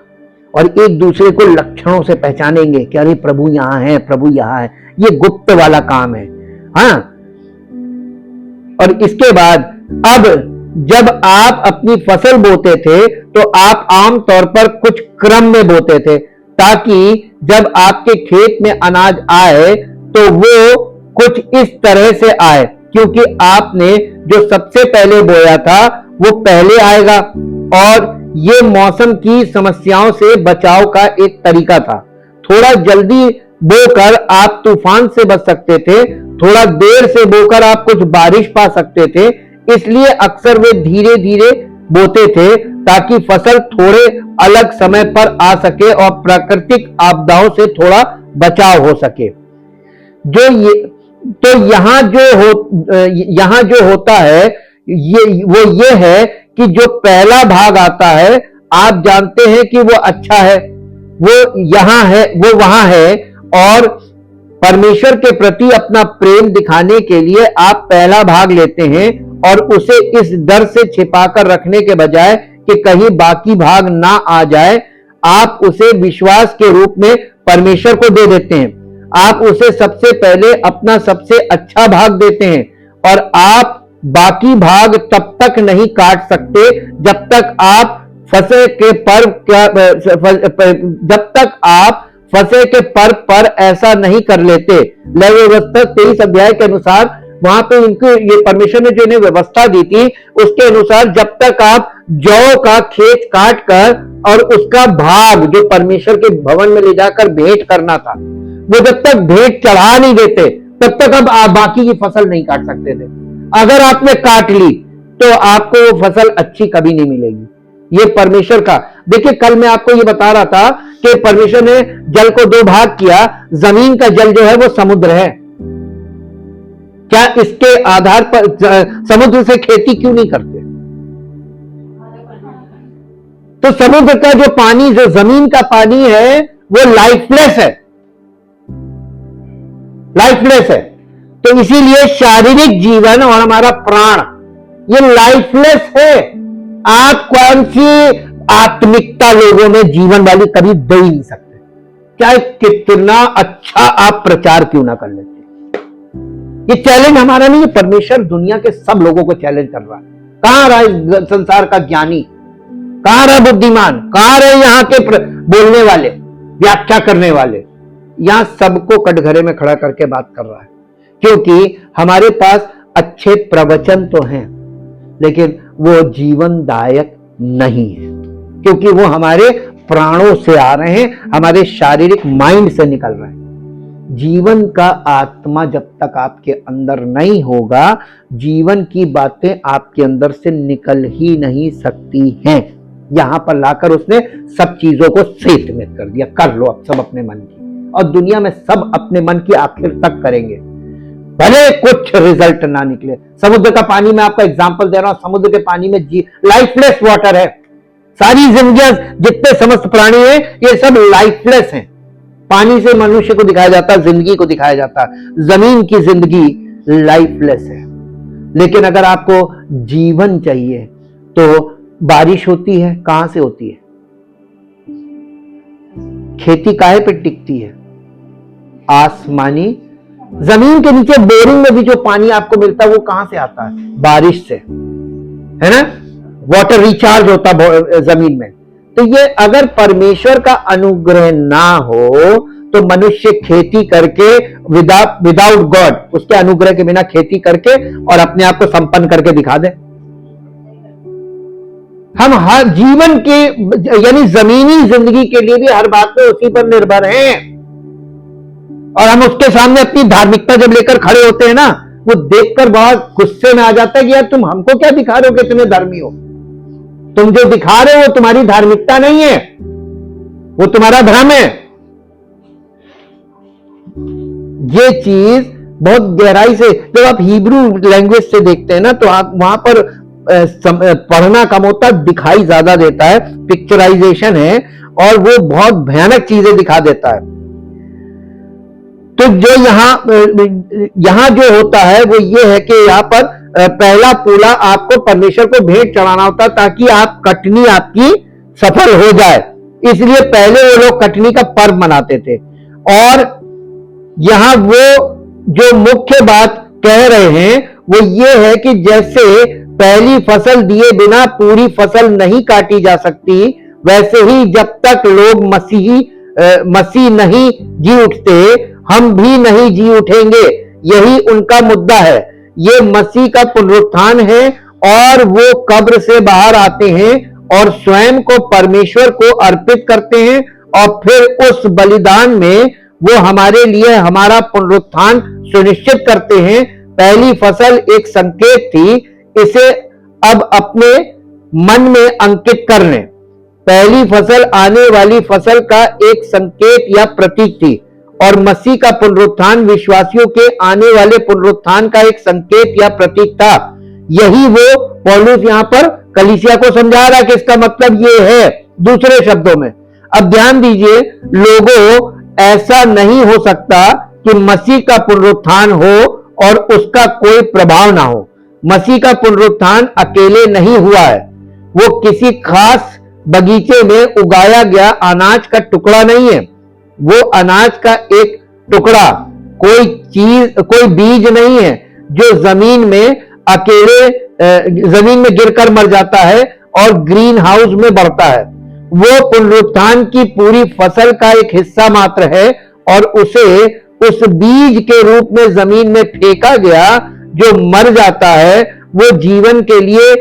और एक दूसरे को लक्षणों से पहचानेंगे कि अरे प्रभु यहां है, प्रभु यहां है। ये गुप्त वाला काम है। हाँ, और इसके बाद अब जब आप अपनी फसल बोते थे तो आप आमतौर पर कुछ क्रम में बोते थे, ताकि जब आपके खेत में अनाज आए तो वो कुछ इस तरह से आए, क्योंकि आपने जो सबसे पहले बोया था वो पहले आएगा। और ये मौसम की समस्याओं से बचाव का एक तरीका था। थोड़ा जल्दी बोकर आप तूफान से बच सकते थे, थोड़ा देर से बोकर आप कुछ बारिश पा सकते थे। इसलिए अक्सर वे धीरे धीरे बोते थे ताकि फसल थोड़े अलग समय पर आ सके और प्राकृतिक आपदाओं से थोड़ा बचाव हो सके। यहां जो होता है ये है कि जो पहला भाग आता है, आप जानते हैं कि वो अच्छा है, वो यहां है, वो वहां है, और परमेश्वर के प्रति अपना प्रेम दिखाने के लिए आप पहला भाग लेते हैं और उसे इस डर से छिपाकर रखने के बजाय कि कहीं बाकी भाग ना आ जाए, आप उसे विश्वास के रूप में परमेश्वर को दे देते हैं। आप उसे सबसे पहले अपना सबसे अच्छा भाग देते हैं और आप बाकी भाग तब तक नहीं काट सकते जब तक आप फसह के पर्व पर ऐसा नहीं कर लेते। लेवी व्यवस्था 23 अध्याय के अनुसार वहां पे इनको ये परमेश्वर ने जो इन्हें व्यवस्था दी थी उसके अनुसार जब तक आप जौ का खेत काट कर और उसका भाग जो परमेश्वर के भवन में ले जाकर भेंट करना था, वो जब तक भेंट चढ़ा नहीं देते तब तक अब आप बाकी की फसल नहीं काट सकते थे। अगर आपने काट ली तो आपको वो फसल अच्छी कभी नहीं मिलेगी। ये परमेश्वर का, देखिए कल मैं आपको ये बता रहा था कि परमेश्वर ने जल को 2 भाग किया। जमीन का जल जो है वो समुद्र है। क्या इसके आधार पर समुद्र से खेती क्यों नहीं करते? तो समुद्र का जो पानी, जो जमीन का पानी है, वो लाइफलेस है, लाइफलेस है। तो इसीलिए शारीरिक जीवन और हमारा प्राण ये लाइफलेस है। आप कौन सी आत्मिकता लोगों में जीवन वाली कभी दे ही नहीं सकते, चाहे कितना अच्छा आप प्रचार क्यों ना कर लेते। ये चैलेंज हमारा नहीं है, परमेश्वर दुनिया के सब लोगों को चैलेंज कर रहा है। कहां रहा है संसार का ज्ञानी, कहां रहा बुद्धिमान, कहां रहे यहां के बोलने वाले, व्याख्या करने वाले? यहां सबको कटघरे में खड़ा करके बात कर रहा है, क्योंकि हमारे पास अच्छे प्रवचन तो हैं लेकिन वो जीवनदायक नहीं है, क्योंकि वो हमारे प्राणों से आ रहे हैं, हमारे शारीरिक माइंड से निकल रहे हैं। जीवन का आत्मा जब तक आपके अंदर नहीं होगा, जीवन की बातें आपके अंदर से निकल ही नहीं सकती हैं। यहां पर लाकर उसने सब चीजों को सेट में कर दिया, कर लो अब सब अपने मन की, और दुनिया में सब अपने मन की आखिर तक करेंगे, भले कुछ रिजल्ट ना निकले। समुद्र का पानी, मैं आपका एग्जांपल दे रहा हूं, समुद्र के पानी में लाइफलेस वाटर है। सारी जिंदगियां, जितने समस्त प्राणी हैं, ये सब लाइफलेस हैं। पानी से मनुष्य को दिखाया जाता है, जिंदगी को दिखाया जाता है। जमीन की जिंदगी लाइफलेस है। लेकिन अगर आपको जीवन चाहिए तो बारिश होती है, कहां से होती है? खेती काहे पे टिकती है? आसमानी, जमीन के नीचे बोरिंग में भी जो पानी आपको मिलता है वो कहां से आता है? बारिश से, है ना? वाटर रिचार्ज होता जमीन में। तो ये अगर परमेश्वर का अनुग्रह ना हो तो मनुष्य खेती करके विदाउट गॉड, उसके अनुग्रह के बिना खेती करके और अपने आप को संपन्न करके दिखा दे। हम हर जीवन के यानी जमीनी जिंदगी के लिए भी हर बात में उसी पर निर्भर हैं, और हम उसके सामने अपनी धार्मिकता जब लेकर खड़े होते हैं ना, वो देखकर बहुत गुस्से में आ जाता है कि यार तुम हमको क्या दिखा रहे हो कि तुम्हें धर्मी हो? तुम जो दिखा रहे हो वो तुम्हारी धार्मिकता नहीं है, वो तुम्हारा भ्रम है। ये चीज बहुत गहराई से जब आप हिब्रू लैंग्वेज से देखते हैं ना, तो आप वहां पर पढ़ना कम होता, दिखाई ज्यादा देता है, पिक्चराइजेशन है और वो बहुत भयानक चीजें दिखा देता है। तो जो यहां जो होता है वो ये है कि यहां पर पहला पूला आपको परमेश्वर को भेंट चढ़ाना होता ताकि आप कटनी आपकी सफल हो जाए, इसलिए पहले वो लोग कटनी का पर्व मनाते थे। और यहां वो जो मुख्य बात कह रहे हैं वो ये है कि जैसे पहली फसल दिए बिना पूरी फसल नहीं काटी जा सकती, वैसे ही जब तक लोग मसीह नहीं जी उठते, हम भी नहीं जी उठेंगे। यही उनका मुद्दा है। ये मसीह का पुनरुत्थान है और वो कब्र से बाहर आते हैं और स्वयं को परमेश्वर को अर्पित करते हैं और फिर उस बलिदान में वो हमारे लिए हमारा पुनरुत्थान सुनिश्चित करते हैं। पहली फसल एक संकेत थी, इसे अब अपने मन में अंकित कर लें। पहली फसल आने वाली फसल का एक संकेत या प्रतीक थी और मसीह का पुनरुत्थान विश्वासियों के आने वाले पुनरुत्थान का एक संकेत या प्रतीक था। यही वो पौलुस यहां पर कलीसिया को समझा रहा है कि इसका मतलब ये है। दूसरे शब्दों में अब ध्यान दीजिए, लोगों, ऐसा नहीं हो सकता कि मसीह का पुनरुत्थान हो और उसका कोई प्रभाव ना हो। मसीह का पुनरुत्थान अकेले नहीं हुआ है, वो किसी खास बगीचे में उगाया गया अनाज का टुकड़ा नहीं है। वो अनाज का एक टुकड़ा, कोई बीज नहीं है जो जमीन में गिरकर मर जाता है और ग्रीन हाउस में बढ़ता है। वो पुनरुत्थान की पूरी फसल का एक हिस्सा मात्र है और उसे उस बीज के रूप में जमीन में फेंका गया जो मर जाता है, वो जीवन के लिए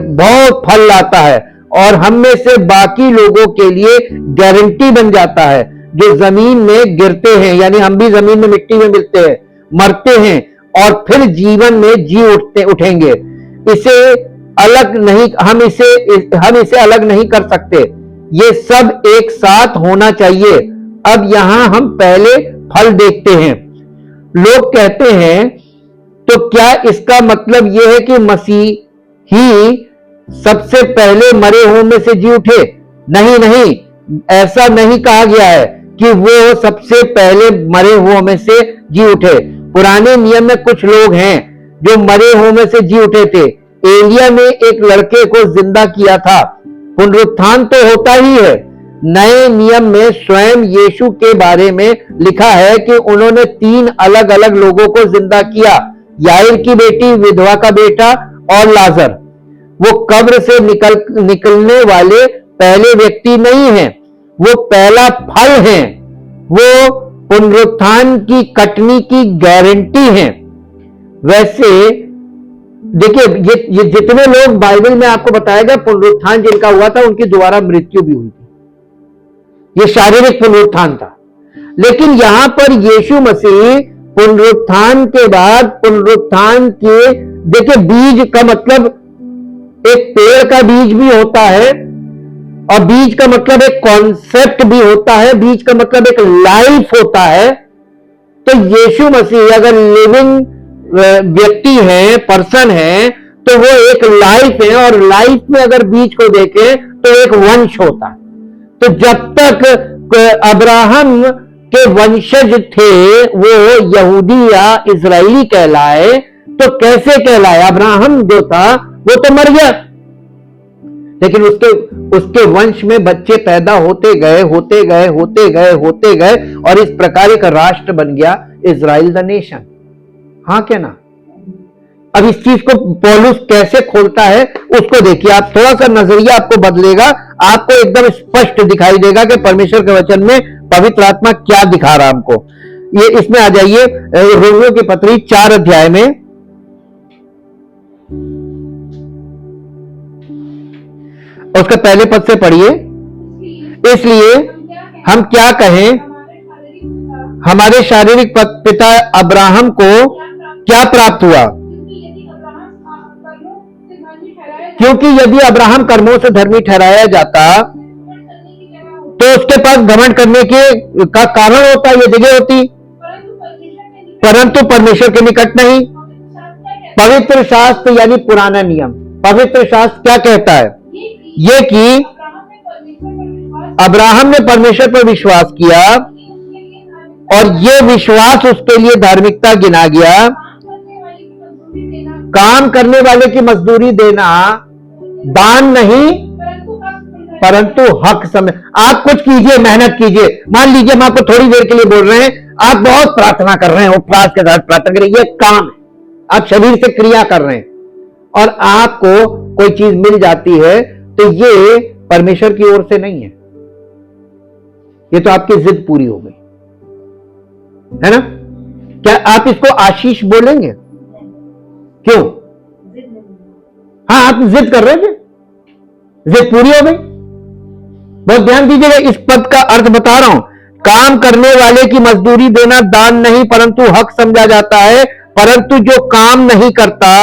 बहुत फल लाता है और हम में से बाकी लोगों के लिए गारंटी बन जाता है जो जमीन में गिरते हैं, यानी हम भी जमीन में मिट्टी में मिलते हैं, मरते हैं और फिर जीवन में जी उठेंगे। इसे अलग नहीं, हम इसे अलग नहीं कर सकते, ये सब एक साथ होना चाहिए। अब यहां हम पहले फल देखते हैं। लोग कहते हैं तो क्या इसका मतलब यह है कि मसीह ही सबसे पहले मरे हुओं में से जी उठे? नहीं, ऐसा नहीं कहा गया है कि वो सबसे पहले मरे हुओं में से जी उठे। पुराने नियम में कुछ लोग हैं जो मरे हुओं में से जी उठे थे। एलिया ने एक लड़के को जिंदा किया था। पुनरुत्थान तो होता ही है। नए नियम में स्वयं यीशु के बारे में लिखा है कि उन्होंने 3 अलग अलग लोगों को जिंदा किया, याईर की बेटी, विधवा का बेटा और लाजर। वो कब्र से निकलने वाले पहले व्यक्ति नहीं हैं, वो पहला फल हैं, वो पुनरुत्थान की कटनी की गारंटी हैं। वैसे देखिए, ये जितने लोग बाइबल में आपको बताया गया पुनरुत्थान जिनका हुआ था, उनकी दोबारा मृत्यु भी हुई थी। ये शारीरिक पुनरुत्थान था। लेकिन यहां पर यीशु मसीह पुनरुत्थान के बाद पुनरुत्थान के, देखिए, बीज का मतलब एक पेड़ का बीज भी होता है और बीज का मतलब एक कॉन्सेप्ट भी होता है, बीज का मतलब एक लाइफ होता है। तो यीशु मसीह अगर लिविंग व्यक्ति है, पर्सन है, तो वो एक लाइफ है और लाइफ में अगर बीज को देखें तो एक वंश होता है। तो जब तक अब्राहम के वंशज थे वो यहूदी या इजरायली कहलाए, तो कैसे कहलाए? अब्राहम जो था वो तो मर गया, लेकिन उसके वंश में बच्चे पैदा होते गए और इस प्रकार एक राष्ट्र बन गया, इजराइल द नेशन। हाँ क्या ना? अब इस चीज को पौलुस कैसे खोलता है उसको देखिए आप। थोड़ा सा नजरिया आपको बदलेगा, आपको एकदम स्पष्ट दिखाई देगा कि परमेश्वर के वचन में पवित्र आत्मा क्या दिखा रहा हमको। ये इसमें आ जाइए, रोमियो की पत्री 4 अध्याय में, उसके पहले पद से पढ़िए। इसलिए हम क्या कहें, हमारे शारीरिक पिता अब्राहम को क्या प्राप्त हुआ? क्योंकि यदि अब्राहम कर्मों से धर्मी ठहराया जाता तो उसके पास घमंड करने का कारण होता, ये जगह होती, परंतु परमेश्वर के निकट नहीं। पवित्र शास्त्र यानी पुराना नियम, पवित्र शास्त्र क्या कहता है? ये कि अब्राहम ने परमेश्वर पर विश्वास किया और ये विश्वास उसके लिए धार्मिकता गिना गया। काम करने वाले की मजदूरी देना दान नहीं परंतु हक समझ। आप कुछ कीजिए, मेहनत कीजिए। मान लीजिए हम आपको थोड़ी देर के लिए बोल रहे हैं, आप बहुत प्रार्थना कर रहे हैं, उपवास के साथ प्रार्थना करें, ये काम है, आप शरीर से क्रिया कर रहे हैं और आपको कोई चीज मिल जाती है, तो ये परमेश्वर की ओर से नहीं है, ये तो आपकी जिद पूरी हो गई है ना। क्या आप इसको आशीष बोलेंगे? क्यों? हाँ, आप जिद कर रहे थे, जिद पूरी हो गई। बहुत ध्यान दीजिएगा, इस पद का अर्थ बता रहा हूं। काम करने वाले की मजदूरी देना दान नहीं परंतु हक समझा जाता है, परंतु जो काम नहीं करता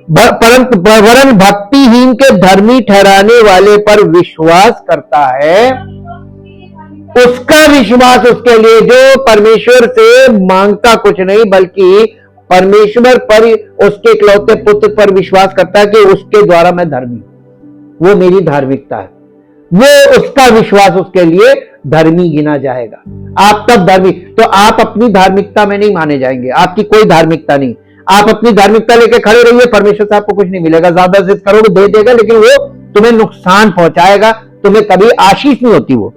परंतु वरन भक्तिहीन के धर्मी ठहराने वाले पर विश्वास करता है, उसका विश्वास उसके लिए जो परमेश्वर से मांगता कुछ नहीं बल्कि परमेश्वर पर, उसके इकलौते पुत्र पर विश्वास करता है कि उसके द्वारा मैं धर्मी, वो मेरी धार्मिकता है, वो उसका विश्वास उसके लिए धर्मी गिना जाएगा। आप तब धर्मी, तो आप अपनी धार्मिकता में नहीं माने जाएंगे, आपकी कोई धार्मिकता नहीं। आप अपनी धार्मिकता लेके खड़े रहिए, परमेश्वर से आपको कुछ नहीं मिलेगा। ज्यादा जिद करोगे दे देगा, लेकिन वो तुम्हें नुकसान पहुंचाएगा, तुम्हें कभी आशीष नहीं होती। वो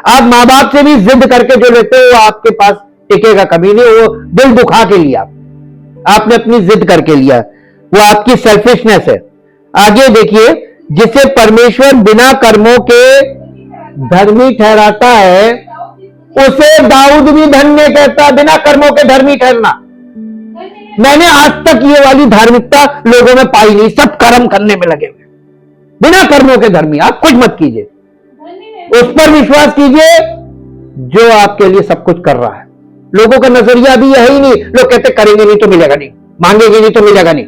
आप माँ बाप से भी जिद करके जो लेते हो वो आपके पास टिकेगा कभी नहीं, वो दिल दुखा के लिया, आपने अपनी जिद करके लिया, वो आपकी सेल्फिशनेस है। आगे देखिए, जिसे परमेश्वर बिना कर्मों के धर्मी ठहराता है उसे दाऊद भी धन्य कहता। बिना कर्मों के धर्मी ठहरना, मैंने आज तक ये वाली धार्मिकता लोगों में पाई नहीं, सब कर्म करने में लगे हुए। बिना कर्मों के धर्मी, आप कुछ मत कीजिए, उस पर विश्वास कीजिए जो आपके लिए सब कुछ कर रहा है। लोगों का नजरिया भी यही नहीं, लोग कहते करेंगे नहीं तो मिलेगा नहीं, मांगेंगे नहीं तो मिलेगा नहीं।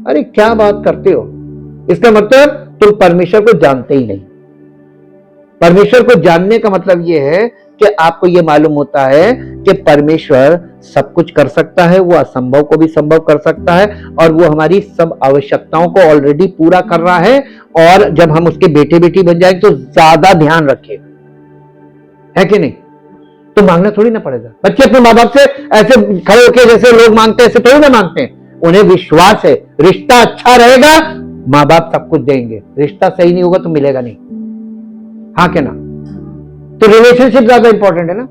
अरे क्या बात करते हो? इसका मतलब तुम परमेश्वर को जानते ही नहीं। परमेश्वर को जानने का मतलब यह है कि आपको यह मालूम होता है कि परमेश्वर सब कुछ कर सकता है, वो असंभव को भी संभव कर सकता है और वो हमारी सब आवश्यकताओं को ऑलरेडी पूरा कर रहा है। और जब हम उसके बेटे बेटी बन जाएंगे तो ज्यादा ध्यान रखेगा, है कि नहीं? तो मांगना थोड़ी ना पड़ेगा। बच्चे अपने माँ बाप से ऐसे खड़े होकर जैसे लोग मांगते हैं ऐसे थोड़ी ना मांगते हैं, उन्हें विश्वास है रिश्ता अच्छा रहेगा, माँ बाप सब कुछ देंगे। रिश्ता सही नहीं होगा तो मिलेगा नहीं, हाँ क्या ना? तो रिलेशनशिप ज्यादा इंपॉर्टेंट है ना।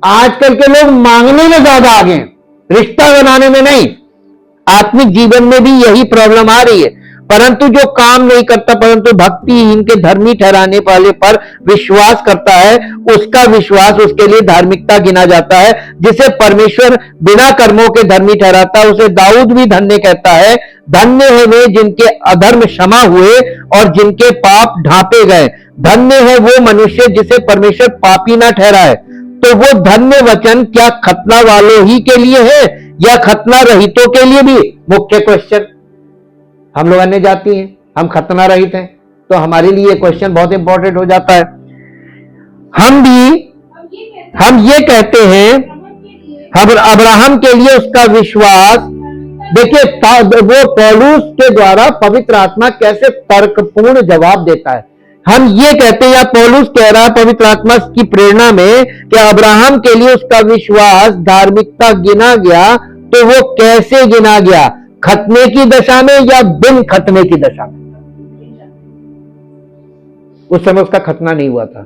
आजकल के लोग मांगने में ज्यादा आगे हैं, रिश्ता बनाने में नहीं। आत्मिक जीवन में भी यही प्रॉब्लम आ रही है। परंतु जो काम नहीं करता परंतु भक्तिहीन के धर्मी ठहराने वाले पर विश्वास करता है, उसका विश्वास उसके लिए धार्मिकता गिना जाता है। जिसे परमेश्वर बिना कर्मों के धर्मी ठहराता है उसे दाऊद भी धन्य कहता है। धन्य है वे जिनके अधर्म क्षमा हुए और जिनके पाप ढांपे गए। धन्य है वो मनुष्य जिसे परमेश्वर पापी ना ठहराए। तो वो धन्य वचन क्या खतना वालों ही के लिए है या खतना रहितों के लिए भी? मुख्य क्वेश्चन। हम लोग अन्य जाति हैं, हम खतना रहित हैं, तो हमारे लिए क्वेश्चन बहुत इंपॉर्टेंट हो जाता है। हम ये कहते हैं, अब्राहम के लिए उसका विश्वास। देखिए वो पौलुस के द्वारा पवित्र आत्मा कैसे तर्कपूर्ण जवाब देता है। हम ये कहते हैं, या पौलुस कह रहा है पवित्र आत्मा की प्रेरणा में कि अब्राहम के लिए उसका विश्वास धार्मिकता गिना गया। तो वो कैसे गिना गया? खतने की दशा में या बिन खतने की दशा में? उस समय उसका खतना नहीं हुआ था,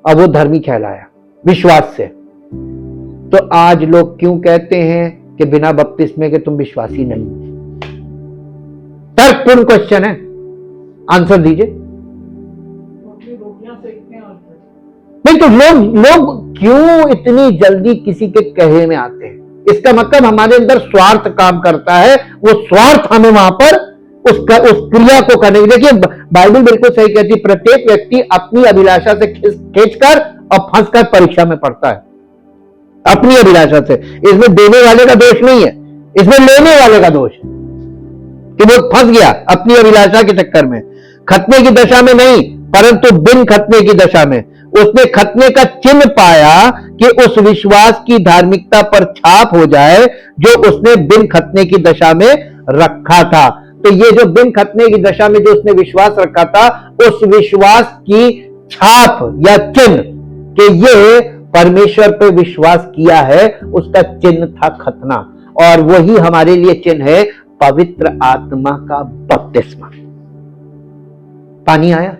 अब वो धर्मी कहलाया विश्वास से। तो आज लोग क्यों कहते हैं कि बिना बपतिस्मे के तुम विश्वासी नहीं? तर्कपूर्ण क्वेश्चन है, आंसर दीजिए। नहीं तो लोग क्यों इतनी जल्दी किसी के कहे में आते हैं? इसका मतलब हमारे अंदर स्वार्थ काम करता है, वो स्वार्थ हमें वहां पर उस क्रिया को करने की। देखिए बाइबल बिल्कुल सही कहती है, प्रत्येक व्यक्ति अपनी अभिलाषा से खींचकर और फंसकर परीक्षा में पड़ता है, अपनी अभिलाषा से। इसमें देने वाले का दोष नहीं है, इसमें लेने वाले का दोष है कि वो फंस गया अपनी अभिलाषा के चक्कर में। खतने की दशा में नहीं परंतु बिन खतने की दशा में उसने खतने का चिन्ह पाया कि उस विश्वास की धार्मिकता पर छाप हो जाए जो उसने बिन खतने की दशा में रखा था। तो ये जो बिन खतने की दशा में जो उसने विश्वास रखा था, उस विश्वास की छाप या चिन्ह कि ये परमेश्वर पे विश्वास किया है, उसका चिन्ह था खतना। और वही हमारे लिए चिन्ह है पवित्र आत्मा का बपतिस्मा। पानी आया,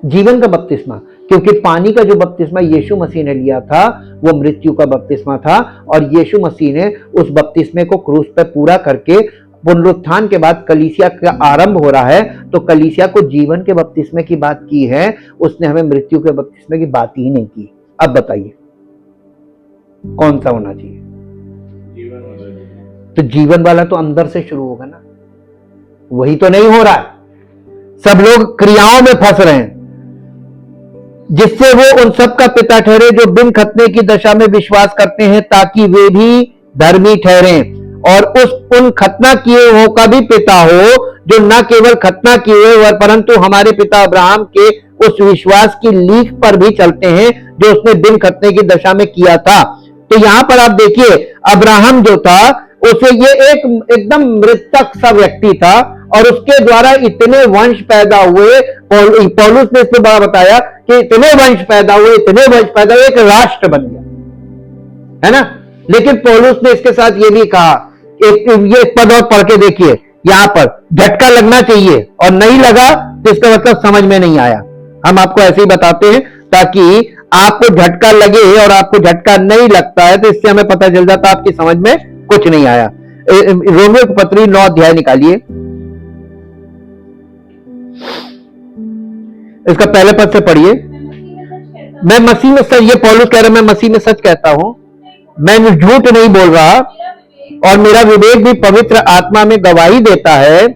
जीवन का बपतिस्मा, क्योंकि पानी का जो बपतिस्मा यीशु मसीह ने लिया था वो मृत्यु का बपतिस्मा था, और यीशु मसीह ने उस बपतिस्मे को क्रूस पर पूरा करके पुनरुत्थान के बाद कलीसिया का आरंभ हो रहा है, तो कलीसिया को जीवन के बपतिस्मे की बात की है, उसने हमें मृत्यु के बपतिस्मे की बात ही नहीं की। अब बताइए कौन सा होना चाहिए? तो जीवन वाला तो अंदर से शुरू होगा ना, वही तो नहीं हो रहा है। सब लोग क्रियाओं में फंस रहे हैं, जिससे वो उन सब का पिता ठहरे जो बिन खतने की दशा में विश्वास करते हैं, ताकि वे भी धर्मी ठहरें, और उन खतना किए हुओं का भी पिता हो, जो न केवल खतना किए हुए परंतु हमारे पिता अब्राहम के उस विश्वास की लीक पर भी चलते हैं जो उसने बिन खतने की दशा में किया था। तो यहां पर आप देखिए, अब्राहम जो था उसे ये एकदम मृतक सा व्यक्ति था, और उसके द्वारा इतने वंश पैदा हुए। पौलुस ने इसमें बड़ा बताया कि इतने वंश पैदा हुए, इतने वंश पैदा हुए, एक राष्ट्र बन गया, है ना। लेकिन पौलुस ने इसके साथ ये भी कहा, ये पद और पढ़ के देखिए, यहां पर झटका लगना चाहिए, और नहीं लगा तो इसका मतलब समझ में नहीं आया। हम आपको ऐसे ही बताते हैं ताकि आपको झटका लगे, और आपको झटका नहीं लगता है तो इससे हमें पता चल जाता है आपकी समझ में कुछ नहीं आया। रोमियो की पत्री 9 अध्याय निकालिए, इसका पहले पद से पढ़िए। मैं मसीह में सच, ये पौलुस कह रहा है, मैं मसीह में सच कहता हूं, मैं झूठ नहीं बोल रहा, और मेरा विवेक भी पवित्र आत्मा में गवाही देता है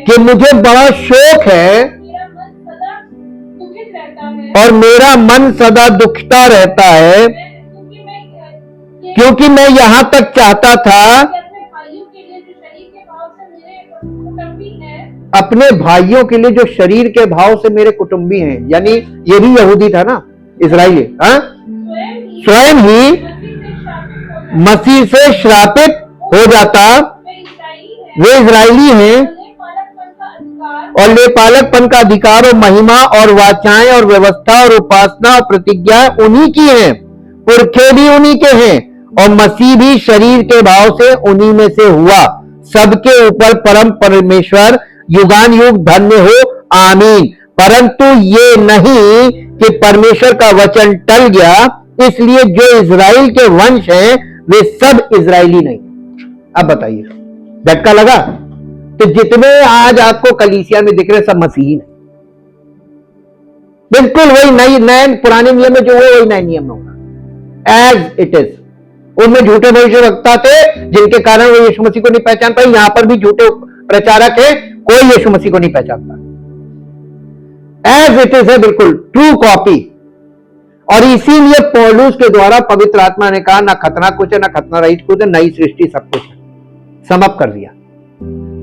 कि मुझे बड़ा शौक है और मेरा मन सदा दुखता रहता है, क्योंकि मैं यहां तक चाहता था अपने भाइयों के लिए जो शरीर के भाव से मेरे कुटुंबी हैं, यानी ये भी यहूदी था ना, इजराइली, स्वयं ही मसीह से श्रापित हो जाता, वे इजराइली हैं, और लेपालकपन का अधिकार और महिमा और वाचाएं और व्यवस्था और उपासना और प्रतिज्ञा उन्हीं की हैं, पुरखे भी उन्हीं के हैं, और मसीह भी शरीर के भाव से उन्हीं में से हुआ। सबके ऊपर परम परमेश्वर युगान युग धन्य हो, आमीन। परंतु ये नहीं कि परमेश्वर का वचन टल गया, इसलिए जो इजराइल के वंश हैं वे सब इजराइली नहीं। अब बताइए, झटका लगा? तो जितने आज आपको कलीसिया में दिख रहे सब मसीही नहीं, बिल्कुल वही नए पुराने नियम में जो हो वही नए नियम में होगा, एज इट इज। उनमें झूठे भविष्यवक्ता थे जिनके कारण वो यीशु मसीह को नहीं पहचान पाए, यहां पर भी झूठे प्रचारक है, कोई यीशु मसीह को नहीं पहचानता। एज इट इज है, बिल्कुल ट्रू कॉपी। और इसीलिए पौलुस के द्वारा पवित्र आत्मा ने कहा, ना खतना कुछ है, ना खतना रहित कुछ है, नई सृष्टि सब कुछ है। समअप कर दिया।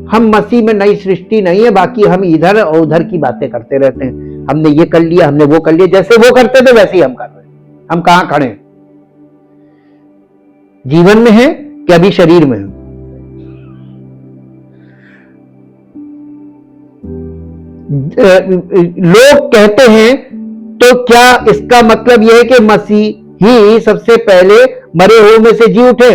हम मसीह में नई सृष्टि नहीं है, बाकी हम इधर और उधर की बातें करते रहते हैं। हमने ये कर लिया, हमने वो कर लिया, जैसे वो करते थे वैसे ही हम कर रहे हैं। हम कहां खड़े हैं? जीवन में है कि अभी शरीर में है? लोग कहते हैं, तो क्या इसका मतलब यह है कि मसीह ही सबसे पहले मरे हुओं में से जी उठे?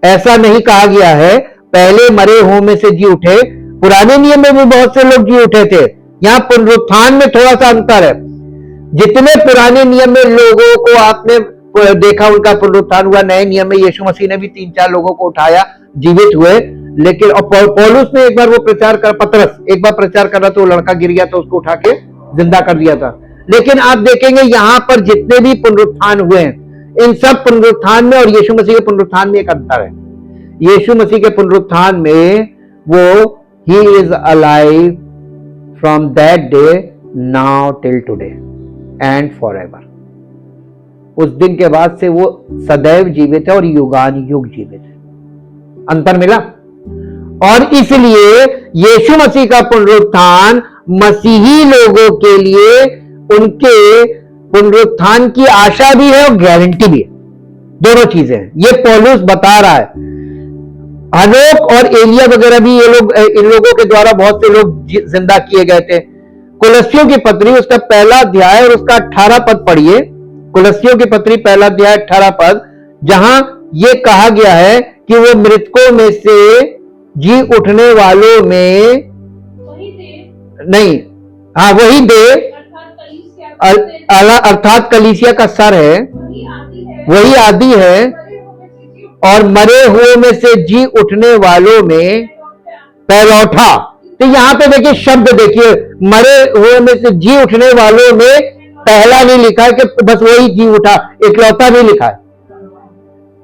ऐसा नहीं कहा गया है पहले मरे हुओं में से जी उठे। पुराने नियम में भी बहुत से लोग जी उठे थे। यहां पुनरुत्थान में थोड़ा सा अंतर है। जितने पुराने नियम में लोगों को आपने देखा उनका पुनरुत्थान हुआ, नए नियम में यीशु मसीह ने भी 3-4 लोगों को उठाया, जीवित हुए। लेकिन पौलुस ने एक बार वो प्रचार कर, पतरस एक बार प्रचार कर रहा था, वो लड़का गिर गया तो उसको उठा के जिंदा कर दिया था। लेकिन आप देखेंगे यहां पर जितने भी पुनरुत्थान हुए हैं, इन सब पुनरुत्थान में और यीशु मसीह के पुनरुत्थान में एक अंतर है। यीशु मसीह के पुनरुत्थान में वो he is alive from that day now till today and forever. उस दिन के बाद से वो सदैव जीवित है और युगान युग जीवित है। अंतर मिला? और इसलिए यीशु मसीह का पुनरुत्थान मसीही लोगों के लिए उनके पुनरुत्थान की आशा भी है और गारंटी भी है। दोनों चीजें हैं। ये पौलुस बता रहा है। हनोक और एलिया वगैरह भी ये लोग, इन लोगों के द्वारा बहुत से लोग जिंदा किए गए थे। कुलस्सियों की पत्री उसका पहला अध्याय और उसका 18 पद पढ़िए। कुलस्सियों की पत्री पहला अध्याय 18 पद, जहां ये कहा गया है कि वो मृतकों में से जी उठने वालों में नहीं, हाँ वही दे, अर्थात कलीसिया का सर है, वही आदि है और मरे हुए में से जी उठने वालों में पहलौठा। तो यहां पे देखिए शब्द, देखिए मरे हुए में से जी उठने वालों में पहला नहीं लिखा है कि बस वही जी उठा, इकलौता नहीं लिखा है,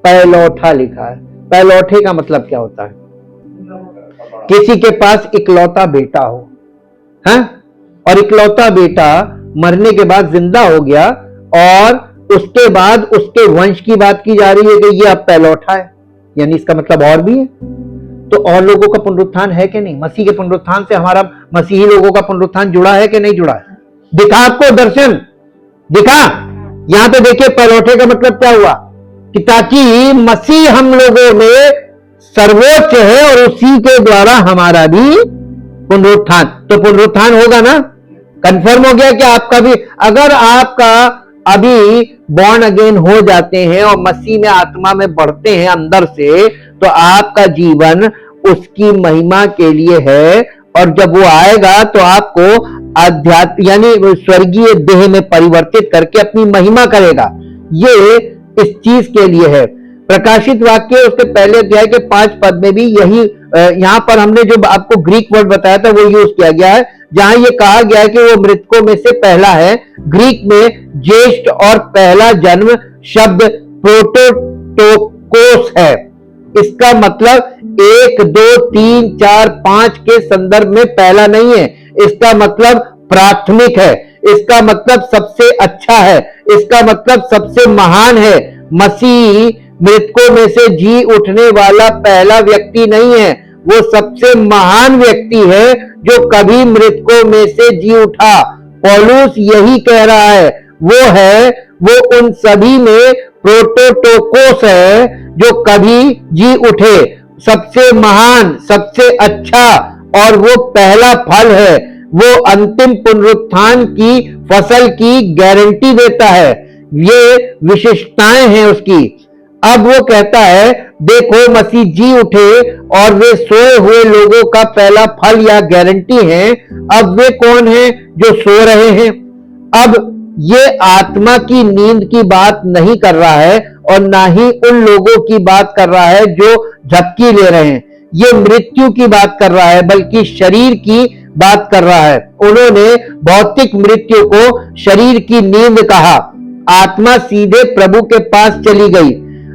पहलौठा लिखा है। पहलौठे का मतलब क्या होता है? किसी के पास इकलौता बेटा हो, है, और इकलौता बेटा मरने के बाद जिंदा हो गया और उसके बाद उसके वंश की बात की जा रही है कि ये अब पहलौठा है, यानी इसका मतलब और भी है। तो और लोगों का पुनरुत्थान है कि नहीं? मसीह के पुनरुत्थान से हमारा मसीही लोगों का पुनरुत्थान जुड़ा है कि नहीं जुड़ा है? दिखा आपको दर्शन, दिखा। यहां पे देखिए पहलौठे का मतलब क्या हुआ कि ताकि मसीह हम लोगों में सर्वोच्च है और उसी के द्वारा हमारा भी पुनरुत्थान, तो पुनरुत्थान होगा ना, कंफर्म हो गया कि आपका भी, अगर आपका अभी बॉर्न अगेन हो जाते हैं और मसीह में आत्मा में बढ़ते हैं अंदर से, तो आपका जीवन उसकी महिमा के लिए है और जब वो आएगा तो आपको आध्यात्म यानी स्वर्गीय देह में परिवर्तित करके अपनी महिमा करेगा। ये इस चीज के लिए है। प्रकाशित वाक्य उसके पहले अध्याय के 5 पद में भी यही, यहां पर हमने जो आपको ग्रीक वर्ड बताया था वो यूज किया गया है, जहां ये कहा गया है कि वो मृतकों में से पहला है। ग्रीक में ज्येष्ठ और पहला जन्म शब्द प्रोटोटोकोस है। इसका मतलब 1, 2, 3, 4, 5 के संदर्भ में पहला नहीं है, इसका मतलब प्राथमिक है, इसका मतलब सबसे अच्छा है, इसका मतलब सबसे महान है। मसीह मृतकों में से जी उठने वाला पहला व्यक्ति नहीं है, वो सबसे महान व्यक्ति है जो कभी मृतकों में से जी उठा। पौलुस यही कह रहा है, वो उन सभी में प्रोटोटोकोस है जो कभी जी उठे, सबसे महान, सबसे अच्छा, और वो पहला फल है। वो अंतिम पुनरुत्थान की फसल की गारंटी देता है। ये विशेषताएं हैं उसकी। अब वो कहता है देखो मसीह जी उठे और वे सोए हुए लोगों का पहला फल या गारंटी है। अब वे कौन हैं जो सो रहे हैं? अब ये आत्मा की नींद की बात नहीं कर रहा है और ना ही उन लोगों की बात कर रहा है जो झपकी ले रहे हैं। ये मृत्यु की बात कर रहा है, बल्कि शरीर की बात कर रहा है। उन्होंने भौतिक मृत्यु को शरीर की नींद कहा। आत्मा सीधे प्रभु के पास चली गई।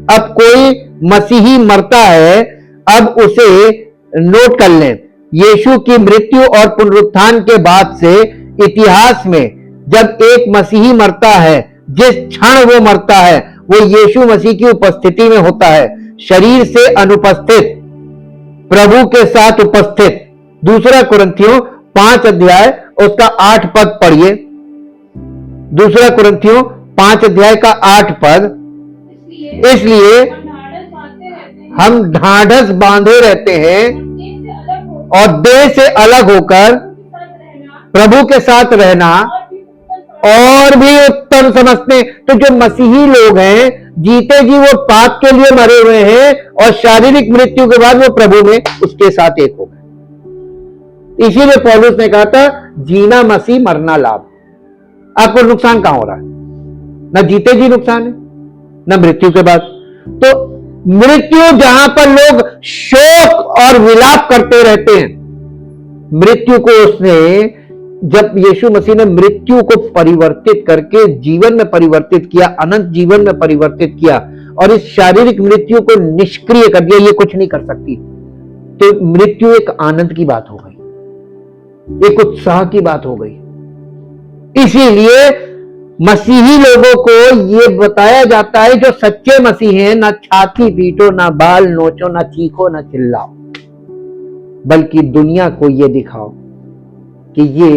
अब कोई मसीही मरता है, अब उसे नोट कर लें। यीशु की मृत्यु और पुनरुत्थान के बाद से इतिहास में जब एक मसीही मरता है, जिस क्षण वो मरता है वो यीशु मसीह की उपस्थिति में होता है, शरीर से अनुपस्थित, प्रभु के साथ उपस्थित। 2 कुरिन्थियों 5 अध्याय उसका 8 पद पढ़िए। 2 कुरिन्थियों 5 अध्याय का 8 पद, इसलिए हम ढाढ़स बांधे रहते हैं और देह से अलग होकर प्रभु के साथ रहना और भी उत्तम समझते। तो जो मसीही लोग हैं, जीते जी वो पाप के लिए मरे हुए हैं और शारीरिक मृत्यु के बाद वो प्रभु में उसके साथ एक हो गए। इसीलिए पौलुस ने कहा था जीना मसीह, मरना लाभ। आपको नुकसान कहां हो रहा है? ना जीते जी नुकसान है, ना मृत्यु के बाद। तो मृत्यु जहां पर लोग शोक और विलाप करते रहते हैं, मृत्यु को उसने, जब यीशु मसीह ने मृत्यु को परिवर्तित करके जीवन में परिवर्तित किया, अनंत जीवन में परिवर्तित किया और इस शारीरिक मृत्यु को निष्क्रिय कर दिया, ये कुछ नहीं कर सकती, तो मृत्यु एक आनंद की बात हो गई, एक उत्साह की बात हो गई। इसीलिए मसीही लोगों को यह बताया जाता है, जो सच्चे मसीह हैं, ना छाती पीटो, ना बाल नोचो, ना चीखो, ना चिल्लाओ, बल्कि दुनिया को यह दिखाओ कि ये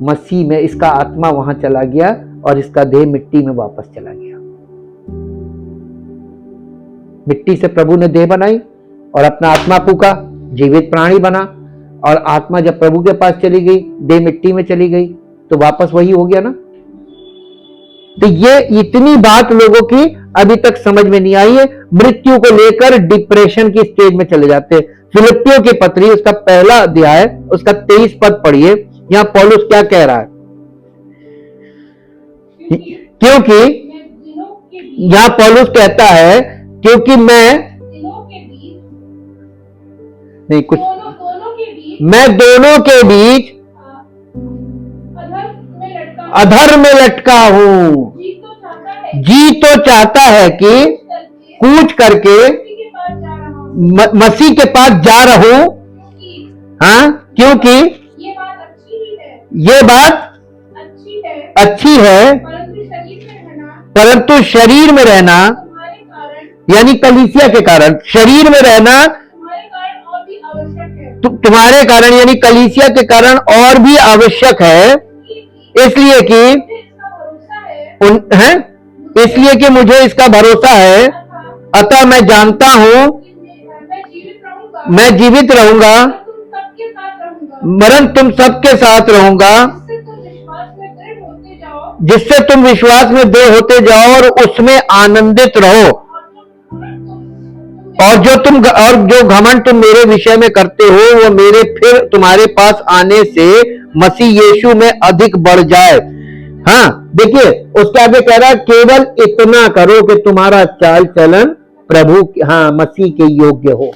मसीह में, इसका आत्मा वहां चला गया और इसका देह मिट्टी में वापस चला गया। मिट्टी से प्रभु ने देह बनाई और अपना आत्मा फूका, जीवित प्राणी बना, और आत्मा जब प्रभु के पास चली गई, देह मिट्टी में चली गई, तो वापस वही हो गया ना। तो ये इतनी बात लोगों की अभी तक समझ में नहीं आई है, मृत्यु को लेकर डिप्रेशन की स्टेज में चले जाते हैं। फिलिपियों की पत्री उसका पहला अध्याय उसका 23 पद पढ़िए, यहां पौलुस क्या कह रहा है। क्योंकि यहां पौलुस कहता है, क्योंकि नहीं कुछ मैं दोनों के बीच अधर में लटका हूं। जी तो चाहता है कि कूच करके मसीह के पास जा रहूं। हाँ, क्योंकि ये बात अच्छी है, परंतु शरीर में रहना, यानी कलीसिया के कारण शरीर में रहना तुम्हारे कारण यानी कलीसिया के कारण और भी आवश्यक है, इसलिए कि मुझे इसका भरोसा है। अतः मैं जानता हूं मैं जीवित रहूंगा, मरण तुम सबके साथ रहूंगा, जिससे तुम विश्वास में दृढ़ होते जाओ और उसमें आनंदित रहो, और जो घमंड तुम मेरे विषय में करते हो वो मेरे फिर तुम्हारे पास आने से मसीह यीशु में अधिक बढ़ जाए। हाँ, देखिए उसके आगे कह रहा है, केवल इतना करो कि तुम्हारा चाल चलन मसीह के योग्य हो।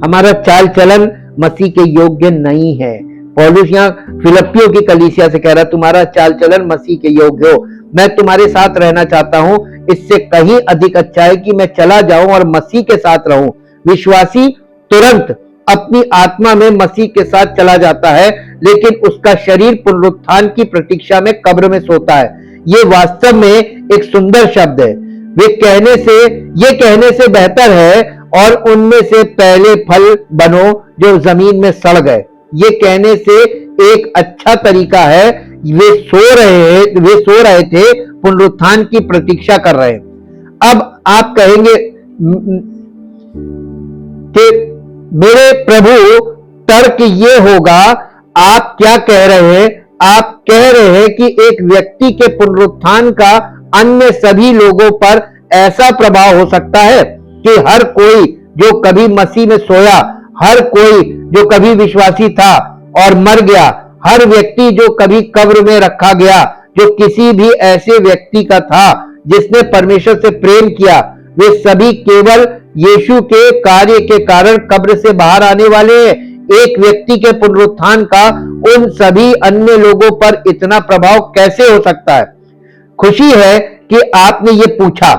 हमारा चाल चलन मसीह के योग्य नहीं है। पौलुस यहाँ फिलिपियों की कलीसिया से कह रहा है, तुम्हारा चाल चलन मसीह के योग्य हो। मैं तुम्हारे साथ रहना चाहता हूं, इससे कहीं अधिक अच्छा है कि मैं चला जाऊं और मसीह के साथ रहूं। विश्वासी तुरंत अपनी आत्मा में मसीह के साथ चला जाता है, लेकिन उसका शरीर पुनरुत्थान की प्रतीक्षा में कब्र में सोता है। ये वास्तव में एक सुंदर शब्द है। ये कहने से बेहतर है, और उनमें से पहले फल बनो जो जमीन में सड़ गए। ये कहने से एक अच्छा तरीका है। वे सो रहे थे, पुनरुत्थान की प्रतीक्षा कर रहे हैं। अब आप कहेंगे कि मेरे प्रभु, तर्क ये होगा, आप क्या कह रहे हैं? आप कह रहे हैं कि एक व्यक्ति के पुनरुत्थान का अन्य सभी लोगों पर ऐसा प्रभाव हो सकता है कि हर कोई जो कभी मसीह में सोया, हर कोई जो कभी विश्वासी था और मर गया, हर व्यक्ति जो कभी कब्र में रखा गया, जो किसी भी ऐसे व्यक्ति का था जिसने परमेश्वर से प्रेम किया, वे सभी केवल यीशु के कार्य के कारण कब्र से बाहर आने वाले हैं। एक व्यक्ति के पुनरुत्थान का उन सभी अन्य लोगों पर इतना प्रभाव कैसे हो सकता है? खुशी है कि आपने ये पूछा।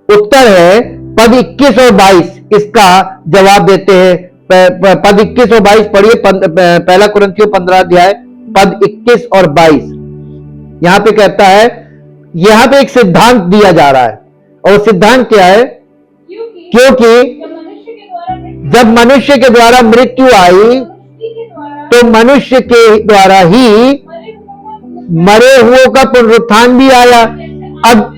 उत्तर है पद 21 और 22 इसका जवाब देते हैं। पद 21 और 22 पढ़िए, पहला कुरिन्थियों 15 अध्याय पद 21 और 22। यहां पे कहता है, यहां पे एक सिद्धांत दिया जा रहा है, और सिद्धांत क्या है? क्योंकि जब मनुष्य के द्वारा मृत्यु आई, तो मनुष्य के द्वारा ही मरे हुओं का पुनरुत्थान भी आया। अब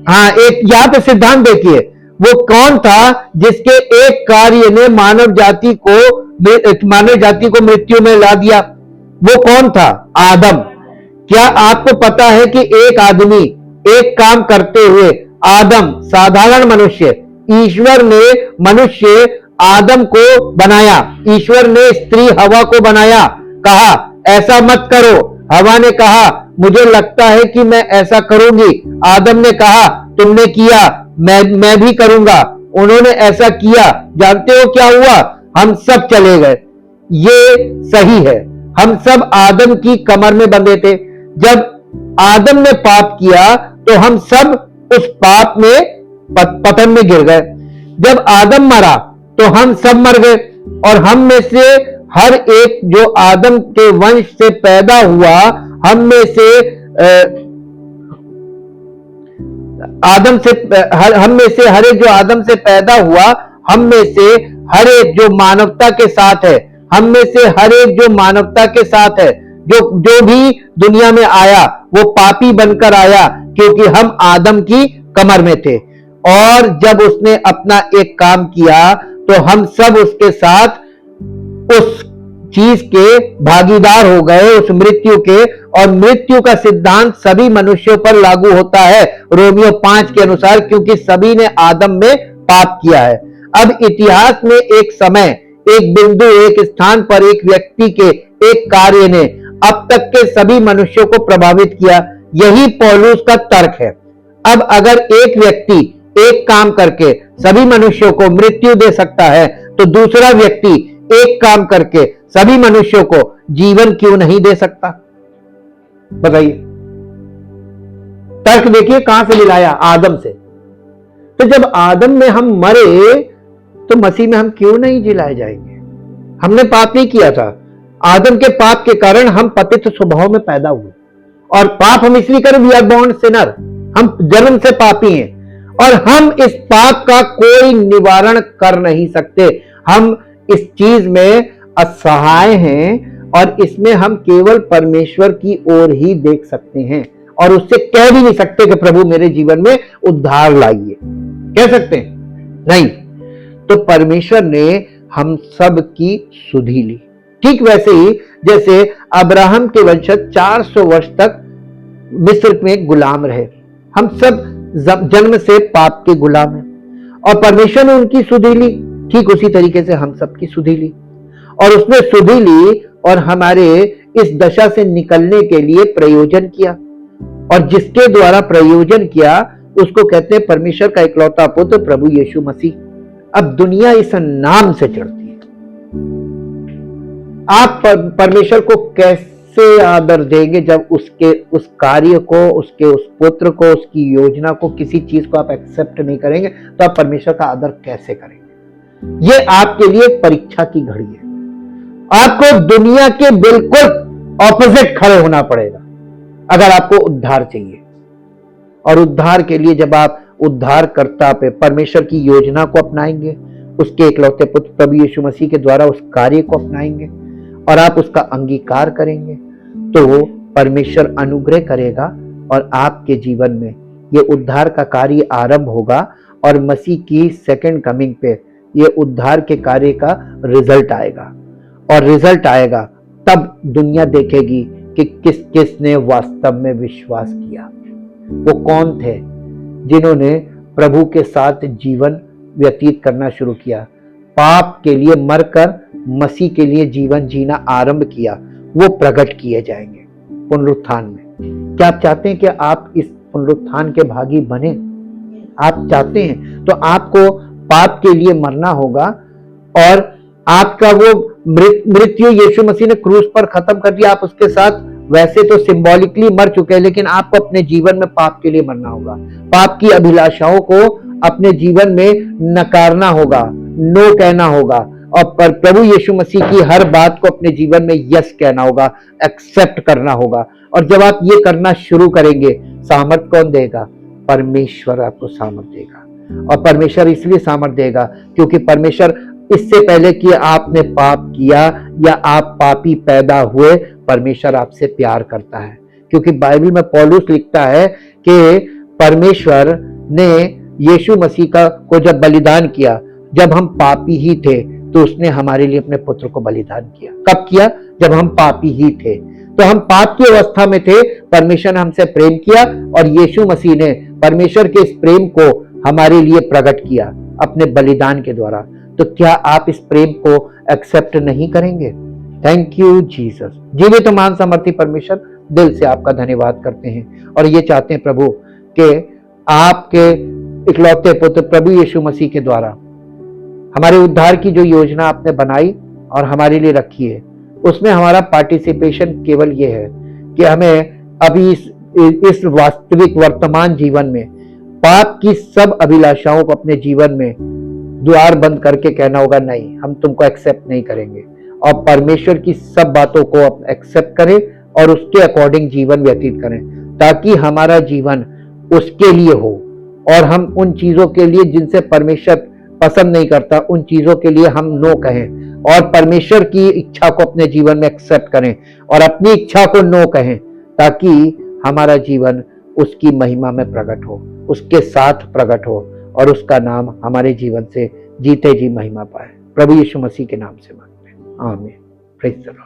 हाँ, एक यहां पे सिद्धांत देखिए, वो कौन था जिसके एक कार्य ने मानव जाति को मृत्यु में ला दिया? वो कौन था? आदम। क्या आपको पता है कि एक आदमी एक काम करते हुए, आदम साधारण मनुष्य, ईश्वर ने मनुष्य आदम को बनाया, ईश्वर ने स्त्री हवा को बनाया, कहा ऐसा मत करो। हवा ने कहा मुझे लगता है कि मैं ऐसा करूंगी। आदम ने कहा तुमने किया, मैं भी करूंगा। उन्होंने ऐसा किया। जानते हो क्या हुआ? हम सब चले गए। ये सही है, हम सब आदम की कमर में बंधे थे। जब आदम ने पाप किया तो हम सब उस पाप में पतन में गिर गए। जब आदम मरा तो हम सब मर गए, और हम में से हर एक जो आदम के वंश से पैदा हुआ, हम में से हर एक जो आदम से पैदा हुआ, हम में से हर एक जो मानवता के साथ है, हम में से हर एक जो मानवता के साथ है, जो भी दुनिया में आया वो पापी बनकर आया, क्योंकि हम आदम की कमर में थे। और जब उसने अपना एक काम किया तो हम सब उसके साथ उस चीज के भागीदार हो गए, उस मृत्यु के। और मृत्यु का सिद्धांत सभी मनुष्यों पर लागू होता है रोमियो 5 के अनुसार, क्योंकि सभी ने आदम में पाप किया है। अब इतिहास में एक समय, एक बिंदु, एक स्थान पर एक व्यक्ति के एक कार्य ने अब तक के सभी मनुष्यों को प्रभावित किया। यही पौलुस का तर्क है। अब अगर एक व्यक्ति एक काम करके सभी मनुष्यों को मृत्यु दे सकता है, तो दूसरा व्यक्ति एक काम करके सभी मनुष्यों को जीवन क्यों नहीं दे सकता? बताइए। तर्क देखिए कहां से मिलाया, आदम से। तो जब आदम में हम मरे तो मसीह में हम क्यों नहीं जिलाए जाएंगे? हमने पाप नहीं किया था। आदम के पाप के कारण हम पतित स्वभाव में पैदा हुए, और पाप हम इसलिए करें, वी आर बॉर्न सिनर, हम जन्म से पापी हैं, और हम इस पाप का कोई निवारण कर नहीं सकते। हम इस चीज में असहाय हैं, और इसमें हम केवल परमेश्वर की ओर ही देख सकते हैं, और उससे कह भी नहीं सकते कि प्रभु मेरे जीवन में उद्धार लाइए। कह सकते हैं? नहीं। तो परमेश्वर ने हम सब की सुधि ली। ठीक वैसे ही जैसे अब्राहम के वंशज 400 वर्ष तक मिस्र में गुलाम रहे। हम सब जन्म से पाप के गुलाम हैं, और परमेश्वर ने उनकी सुधि ली। ठीक उसी तरीके से हम सबकी सुधि ली, और उसने सुधि ली और हमारे इस दशा से निकलने के लिए प्रयोजन किया, और जिसके द्वारा प्रयोजन किया उसको कहते हैं परमेश्वर का इकलौता पुत्र प्रभु यीशु मसीह। अब दुनिया इस नाम से चढ़ती है। आप परमेश्वर को कैसे आदर देंगे जब उसके उस कार्य को, उसके उस पुत्र को, उसकी योजना को, किसी चीज को आप एक्सेप्ट नहीं करेंगे, तो आप परमेश्वर का आदर कैसे करेंगे? ये आपके लिए परीक्षा की घड़ी है। आपको दुनिया के बिल्कुल ऑपोजिट खड़े होना पड़ेगा अगर आपको उद्धार चाहिए। और उद्धार के लिए जब आप उद्धारकर्ता पे परमेश्वर की योजना को अपनाएंगे, उसके इकलौते पुत्र प्रभु यीशु मसीह के द्वारा उस कार्य को अपनाएंगे, और आप उसका अंगीकार करेंगे, तो परमेश्वर अनुग्रह करेगा, और आपके जीवन में ये उद्धार का कार्य आरंभ होगा, और मसीह की सेकंड कमिंग पे ये उद्धार के कार्य का रिजल्ट आएगा। और रिजल्ट आएगा तब दुनिया देखेगी कि किस किस ने वास्तव में विश्वास किया। वो कौन थे जिन्होंने प्रभु के साथ जीवन व्यतीत करना शुरू किया, पाप के लिए मरकर मसीह के लिए जीवन जीना आरंभ किया, वो प्रकट किए जाएंगे पुनरुत्थान में। क्या आप चाहते हैं कि आप इस पुनरुत्थान के भागी बने? आप चाहते हैं तो आपको पाप के लिए मरना होगा, और आपका वो मृत्यु यीशु मसीह ने क्रूस पर खत्म कर दिया। आप उसके साथ वैसे तो सिंबॉलिकली मर चुके हैं, लेकिन आपको अपने जीवन में पाप के लिए मरना होगा। पाप की अभिलाषाओं को अपने जीवन में नकारना होगा, नो कहना होगा, और प्रभु यीशु मसीह की हर बात को अपने जीवन में यस कहना होगा, एक्सेप्ट करना होगा। और जब आप ये करना शुरू करेंगे, सामर्थ कौन देगा? परमेश्वर आपको सामर्थ देगा। और परमेश्वर इसलिए सामर्थ देगा क्योंकि परमेश्वर इससे पहले कि आपने पाप किया या आप पापी पैदा हुए, परमेश्वर आपसे प्यार करता है। क्योंकि बाइबल में पौलुस लिखता है कि परमेश्वर ने यीशु मसीह को जब बलिदान किया, जब हम पापी ही थे, तो उसने हमारे लिए अपने पुत्र को बलिदान किया। कब किया? जब हम पापी ही थे। तो हम पाप की अवस्था में थे, परमेश्वर ने हमसे प्रेम किया, और यीशु मसीह ने परमेश्वर के इस प्रेम को हमारे लिए प्रकट किया अपने बलिदान के द्वारा। तो क्या आप इस प्रेम को एक्सेप्ट नहीं करेंगे? Thank you Jesus. जीवित मान सामर्थी परमेश्वर, दिल से आपका धन्यवाद करते हैं, और ये चाहते हैं प्रभु कि आपके इकलौते पुत्र प्रभु यीशु मसीह के द्वारा हमारे उद्धार की जो योजना आपने बनाई और हमारे लिए रखी है, उसमें हमारा पार्टिसिपेशन केवल ये है कि हमें अभी इस वास्तविक वर्तमान जीवन में पाप की सब अभिलाषाओं को अपने जीवन में द्वार बंद करके कहना होगा, नहीं, हम तुमको एक्सेप्ट नहीं करेंगे, और परमेश्वर की सब बातों को एक्सेप्ट करें और उसके अकॉर्डिंग जीवन व्यतीत करें, ताकि हमारा जीवन उसके लिए हो, और हम उन चीजों के लिए जिनसे परमेश्वर पसंद नहीं करता, उन चीजों के लिए हम नो कहें, और परमेश्वर की इच्छा को अपने जीवन में एक्सेप्ट करें, और अपनी इच्छा को नो कहें, ताकि हमारा जीवन उसकी महिमा में प्रकट हो, उसके साथ प्रकट हो, और उसका नाम हमारे जीवन से जीते जी महिमा पाए। प्रभु यीशु मसीह के नाम से मांगते हैं, आमीन। Praise the Lord.